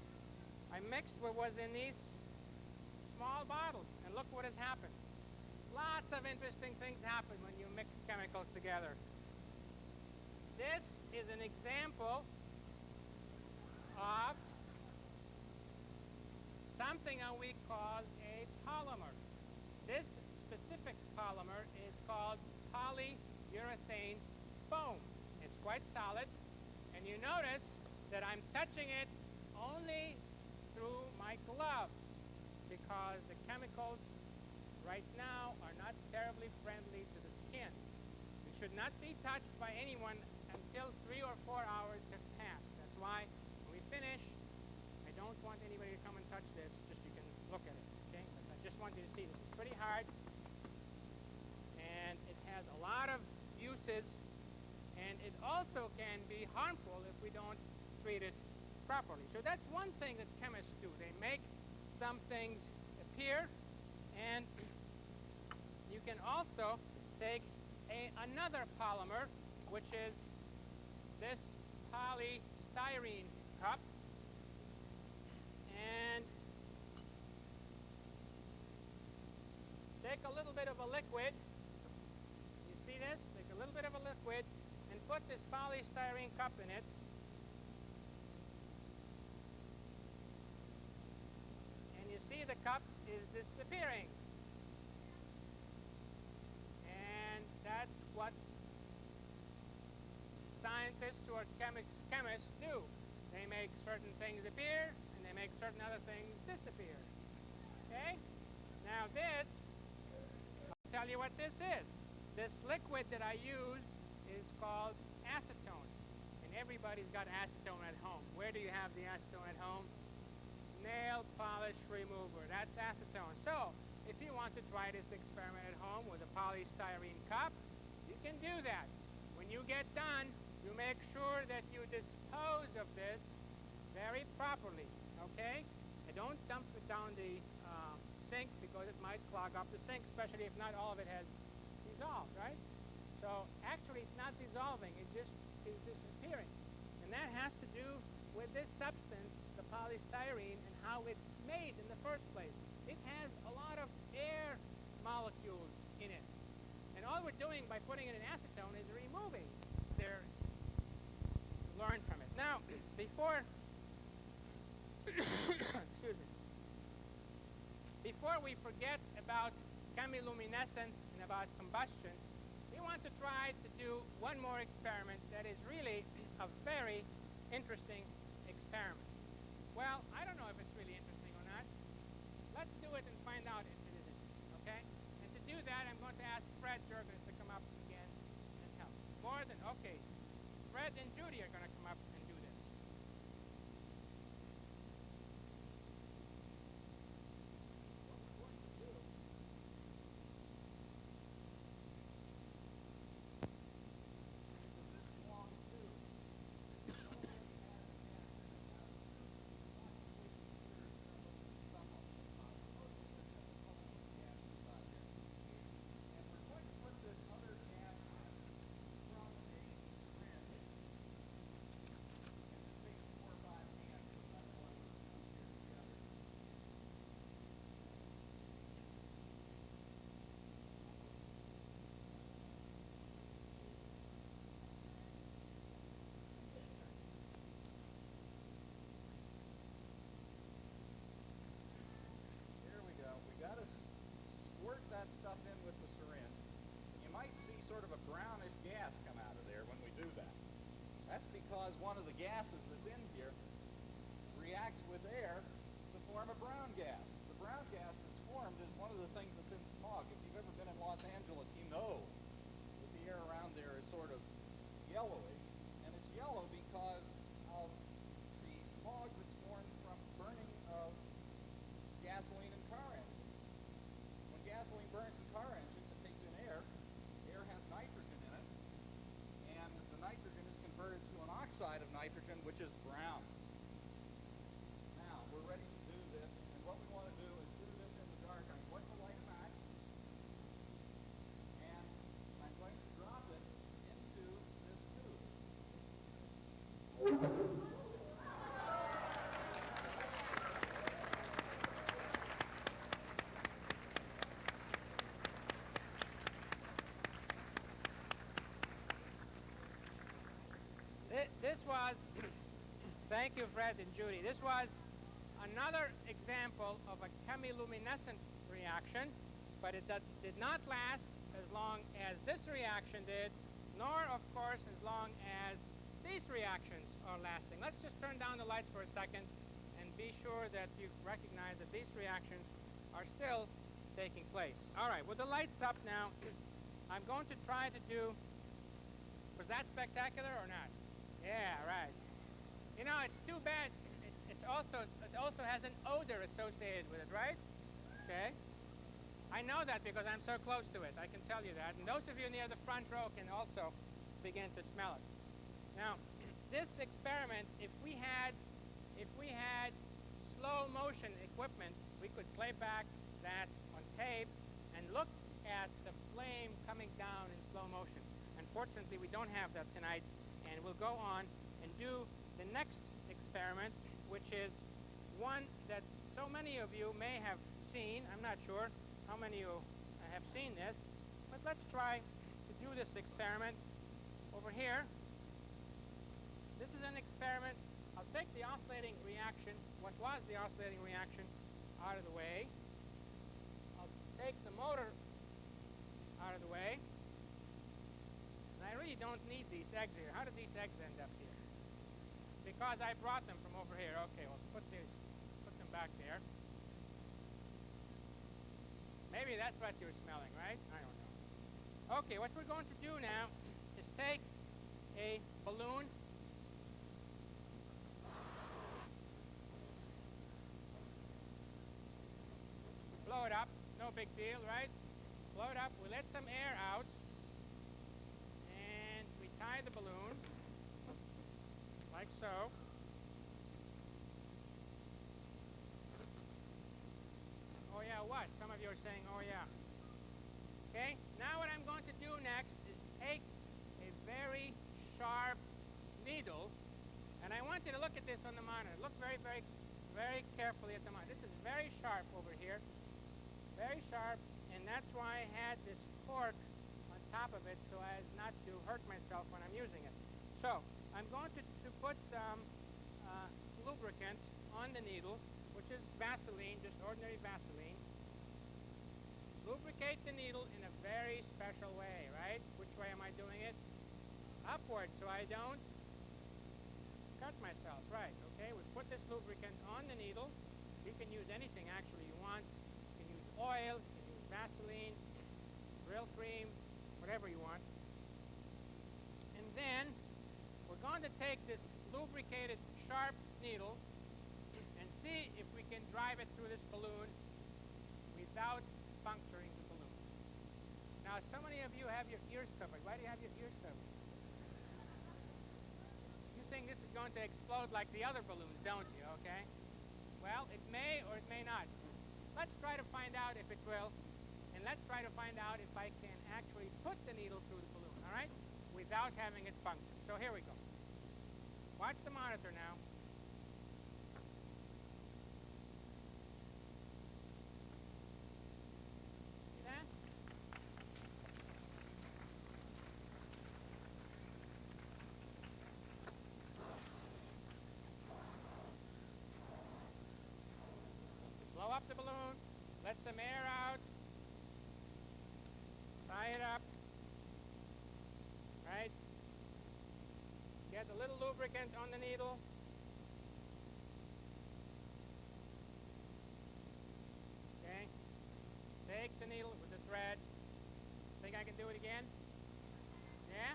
I mixed what was in these small bottles, and look what has happened. Lots of interesting things happen when you mix chemicals together. This is an example of something that we call a polymer. This specific polymer is called polyurethane foam. It's quite solid, and you notice that I'm touching it only through my gloves because the chemicals right now are not terribly friendly to the skin. It should not be touched by anyone until 3 or 4 hours have passed. That's why when we finish, I don't want anybody to come and touch this, just you can look at it, okay? But I just want you to see this is pretty hard, and it has a lot of uses. And it also can be harmful if we don't treat it properly. So that's one thing that chemists do. They make some things appear, and you can also take another polymer, which is this polystyrene cup, and take a little bit of a liquid. You see this? Take a little bit of a liquid and put this polystyrene cup in it. And you see the cup is disappearing. And that's what science scientists or chemists do. They make certain things appear, and they make certain other things disappear. Okay? Now this, I'll tell you what this is. This liquid that I used is called acetone. And everybody's got acetone at home. Where do you have the acetone at home? Nail polish remover. That's acetone. So, if you want to try this experiment at home with a polystyrene cup, you can do that. When you get done, you make sure that you dispose of this very properly, okay? And don't dump it down the sink because it might clog up the sink, especially if not all of it has dissolved, right? So actually it's not dissolving, it just is disappearing. And that has to do with this substance, the polystyrene, and how it's made in the first place. It has a lot of air molecules in it. And all we're doing by putting it in acetone is removing their learn from it. Now, before excuse me. Before we forget about chemiluminescence and about combustion, we want to try to do one more experiment that is really a very interesting experiment. Well, I don't know if it's really interesting or not. Let's do it and find out if it is interesting, okay? And to do that, I'm going to ask Fred Jurgens to come up again and help. Okay, Fred and Judy are going to come up and do this. What we're going to do that stuff in with the syringe. You might see sort of a brownish gas come out of there when we do that. That's because one of the gases that's in here reacts with air to form a brown gas. The brown gas that's formed is one of the things that's in smog. If you've ever been in Los Angeles, you know that the air around there is sort of yellowish. And it's yellow because of the smog that's formed from burning of gasoline and car engines. When gasoline burns in car engines, it takes in air. Air has nitrogen in it. And the nitrogen is converted to an oxide of nitrogen, which is brown. Now, we're ready to do this. And what we want to do is do this in the dark. I'm going to light a match. And I'm going to drop it into this tube. This was, thank you Fred and Judy, this was another example of a chemiluminescent reaction, but it did not last as long as this reaction did, nor of course as long as these reactions are lasting. Let's just turn down the lights for a second and be sure that you recognize that these reactions are still taking place. All right, with the lights up now, I'm going to try to do, was that spectacular or not? Yeah, right. You know, it's too bad. It also has an odor associated with it, right? Okay. I know that because I'm so close to it. I can tell you that. And those of you near the front row can also begin to smell it. Now, this experiment, if we had slow motion equipment, we could play back that on tape and look at the flame coming down in slow motion. Unfortunately, we don't have that tonight. And we'll go on and do the next experiment, which is one that so many of you may have seen. I'm not sure how many of you have seen this, but let's try to do this experiment over here. This is an experiment. I'll take the oscillating reaction, what was the oscillating reaction, out of the way. I'll take the motor out of the way. And I really don't need these eggs here. How did these eggs end up here? Because I brought them from over here. Okay, well, put them back there. Maybe that's what you're smelling, right? I don't know. Okay, what we're going to do now is take a balloon, blow it up, no big deal, right? Blow it up, we let some air out, and we tie the balloon, like so. Oh yeah, what? Some of you are saying, oh yeah. Okay, now what I'm going to do next is take a very sharp needle, and I want you to look at this on the monitor. Look very, very, very carefully at the monitor. This is very sharp over here, very sharp, and that's why I had this cork on top of it so as not to hurt myself when I'm using it. So I'm going to put some lubricant on the needle, which is Vaseline, just ordinary Vaseline. Lubricate the needle in a very special way, right? Which way am I doing it? Upward, so I don't cut myself, right? Okay, we put this lubricant on the needle. You can use anything actually you want. You can use oil, you can use Vaseline, grill cream, whatever you want. And then we're going to take this lubricated sharp needle and see if we can drive it through this balloon without puncturing the balloon. Now, so many of you have your ears covered. Why do you have your ears covered? You think this is going to explode like the other balloons, don't you, okay? Well, it may or it may not. Let's try to find out if it will, and let's try to find out if I can actually put the needle through the balloon, all right? Without having it puncture. So here we go. Watch the monitor now. See that? Blow up the balloon, let some air out, tie it up, right? Get a little lubricant on the needle. Okay. Take the needle with the thread. Think I can do it again? Yeah?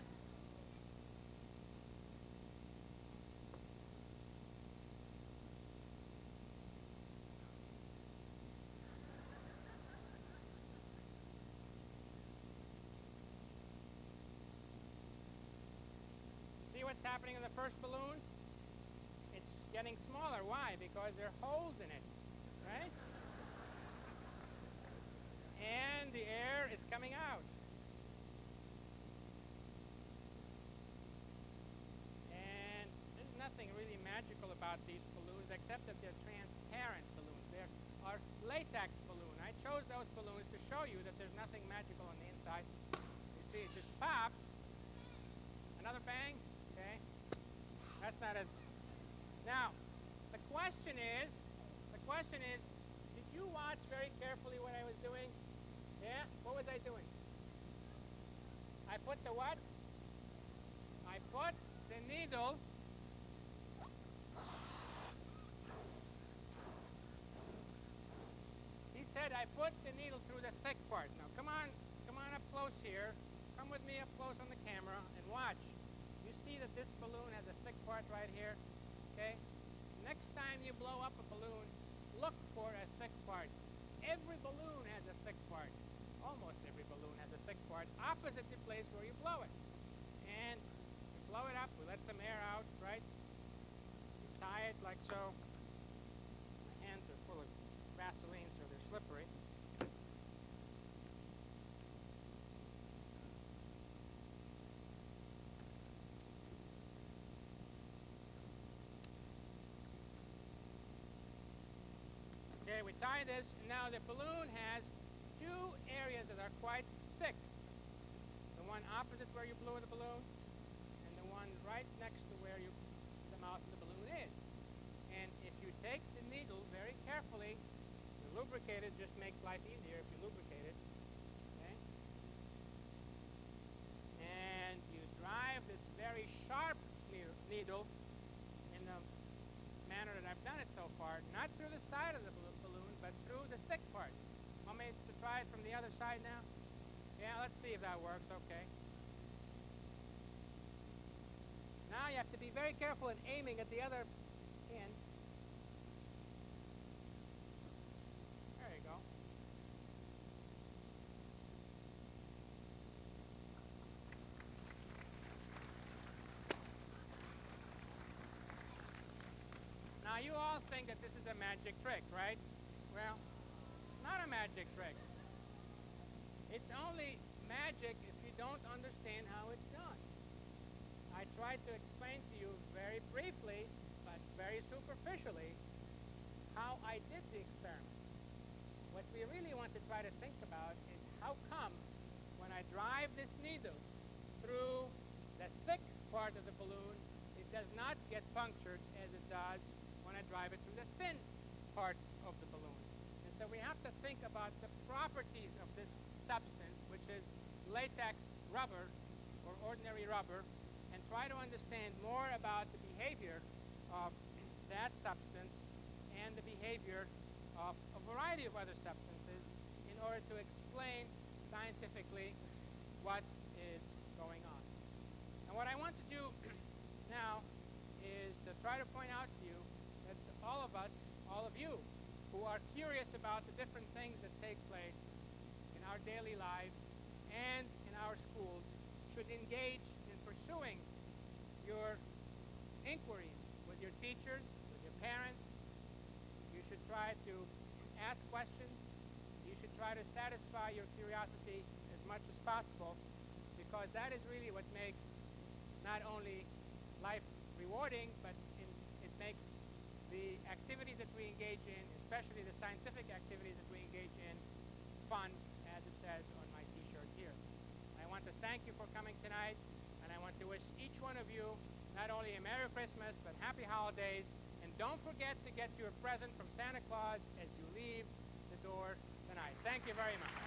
See what's happening in the first balloon? It's getting smaller. Why? Because there are holes in it, right? And the air is coming out. And there's nothing really magical about these balloons except that they're transparent balloons. They are latex balloon. I chose those balloons to show you that there's nothing magical on the inside. You see, it just pops. Another bang. Okay, that's not as. Now, the question is, did you watch very carefully what I was doing? Yeah, what was I doing? I put the what? I put the needle. He said I put the needle through the thick part. Now, come on up close here. Come with me up close on the camera and watch. You see that this balloon has a thick part right here, okay? Next time you blow up a balloon, look for a thick part. Every balloon has a thick part. Almost every balloon has a thick part opposite the place where you blow it. And you blow it up, we let some air out, right? You tie it like so. My hands are full of Vaseline, so they're slippery. Okay, we tie this. Now the balloon has two areas that are quite thick. The one opposite where you blew the balloon, and the one right next to where the mouth of the balloon is. And if you take the needle very carefully, you lubricate it, just makes life easier if you lubricate it. Okay? And you drive try it from the other side now? Yeah, let's see if that works. Okay. Now you have to be very careful in aiming at the other end. There you go. Now you all think that this is a magic trick, right? Well, it's not a magic trick. It's only magic if you don't understand how it's done. I tried to explain to you very briefly, but very superficially, how I did the experiment. What we really want to try to think about is how come when I drive this needle through the thick part of the balloon, it does not get punctured as it does when I drive it through the thin part of the balloon. And so we have to think about the properties of this substance, which is latex rubber or ordinary rubber, and try to understand more about the behavior of that substance and the behavior of a variety of other substances in order to explain scientifically what is going on. And what I want to do now is to try to point out to you that all of us, all of you, who are curious about the different things that take place in our daily lives and in our schools, should engage in pursuing your inquiries with your teachers, with your parents. You should try to ask questions. You should try to satisfy your curiosity as much as possible, because that is really what makes not only life rewarding, but it makes the activities that we engage in, especially the scientific activities that we engage in, fun, as it says on my t-shirt here. I want to thank you for coming tonight, and I want to wish each one of you not only a Merry Christmas, but Happy Holidays, and don't forget to get your present from Santa Claus as you leave the door tonight. Thank you very much.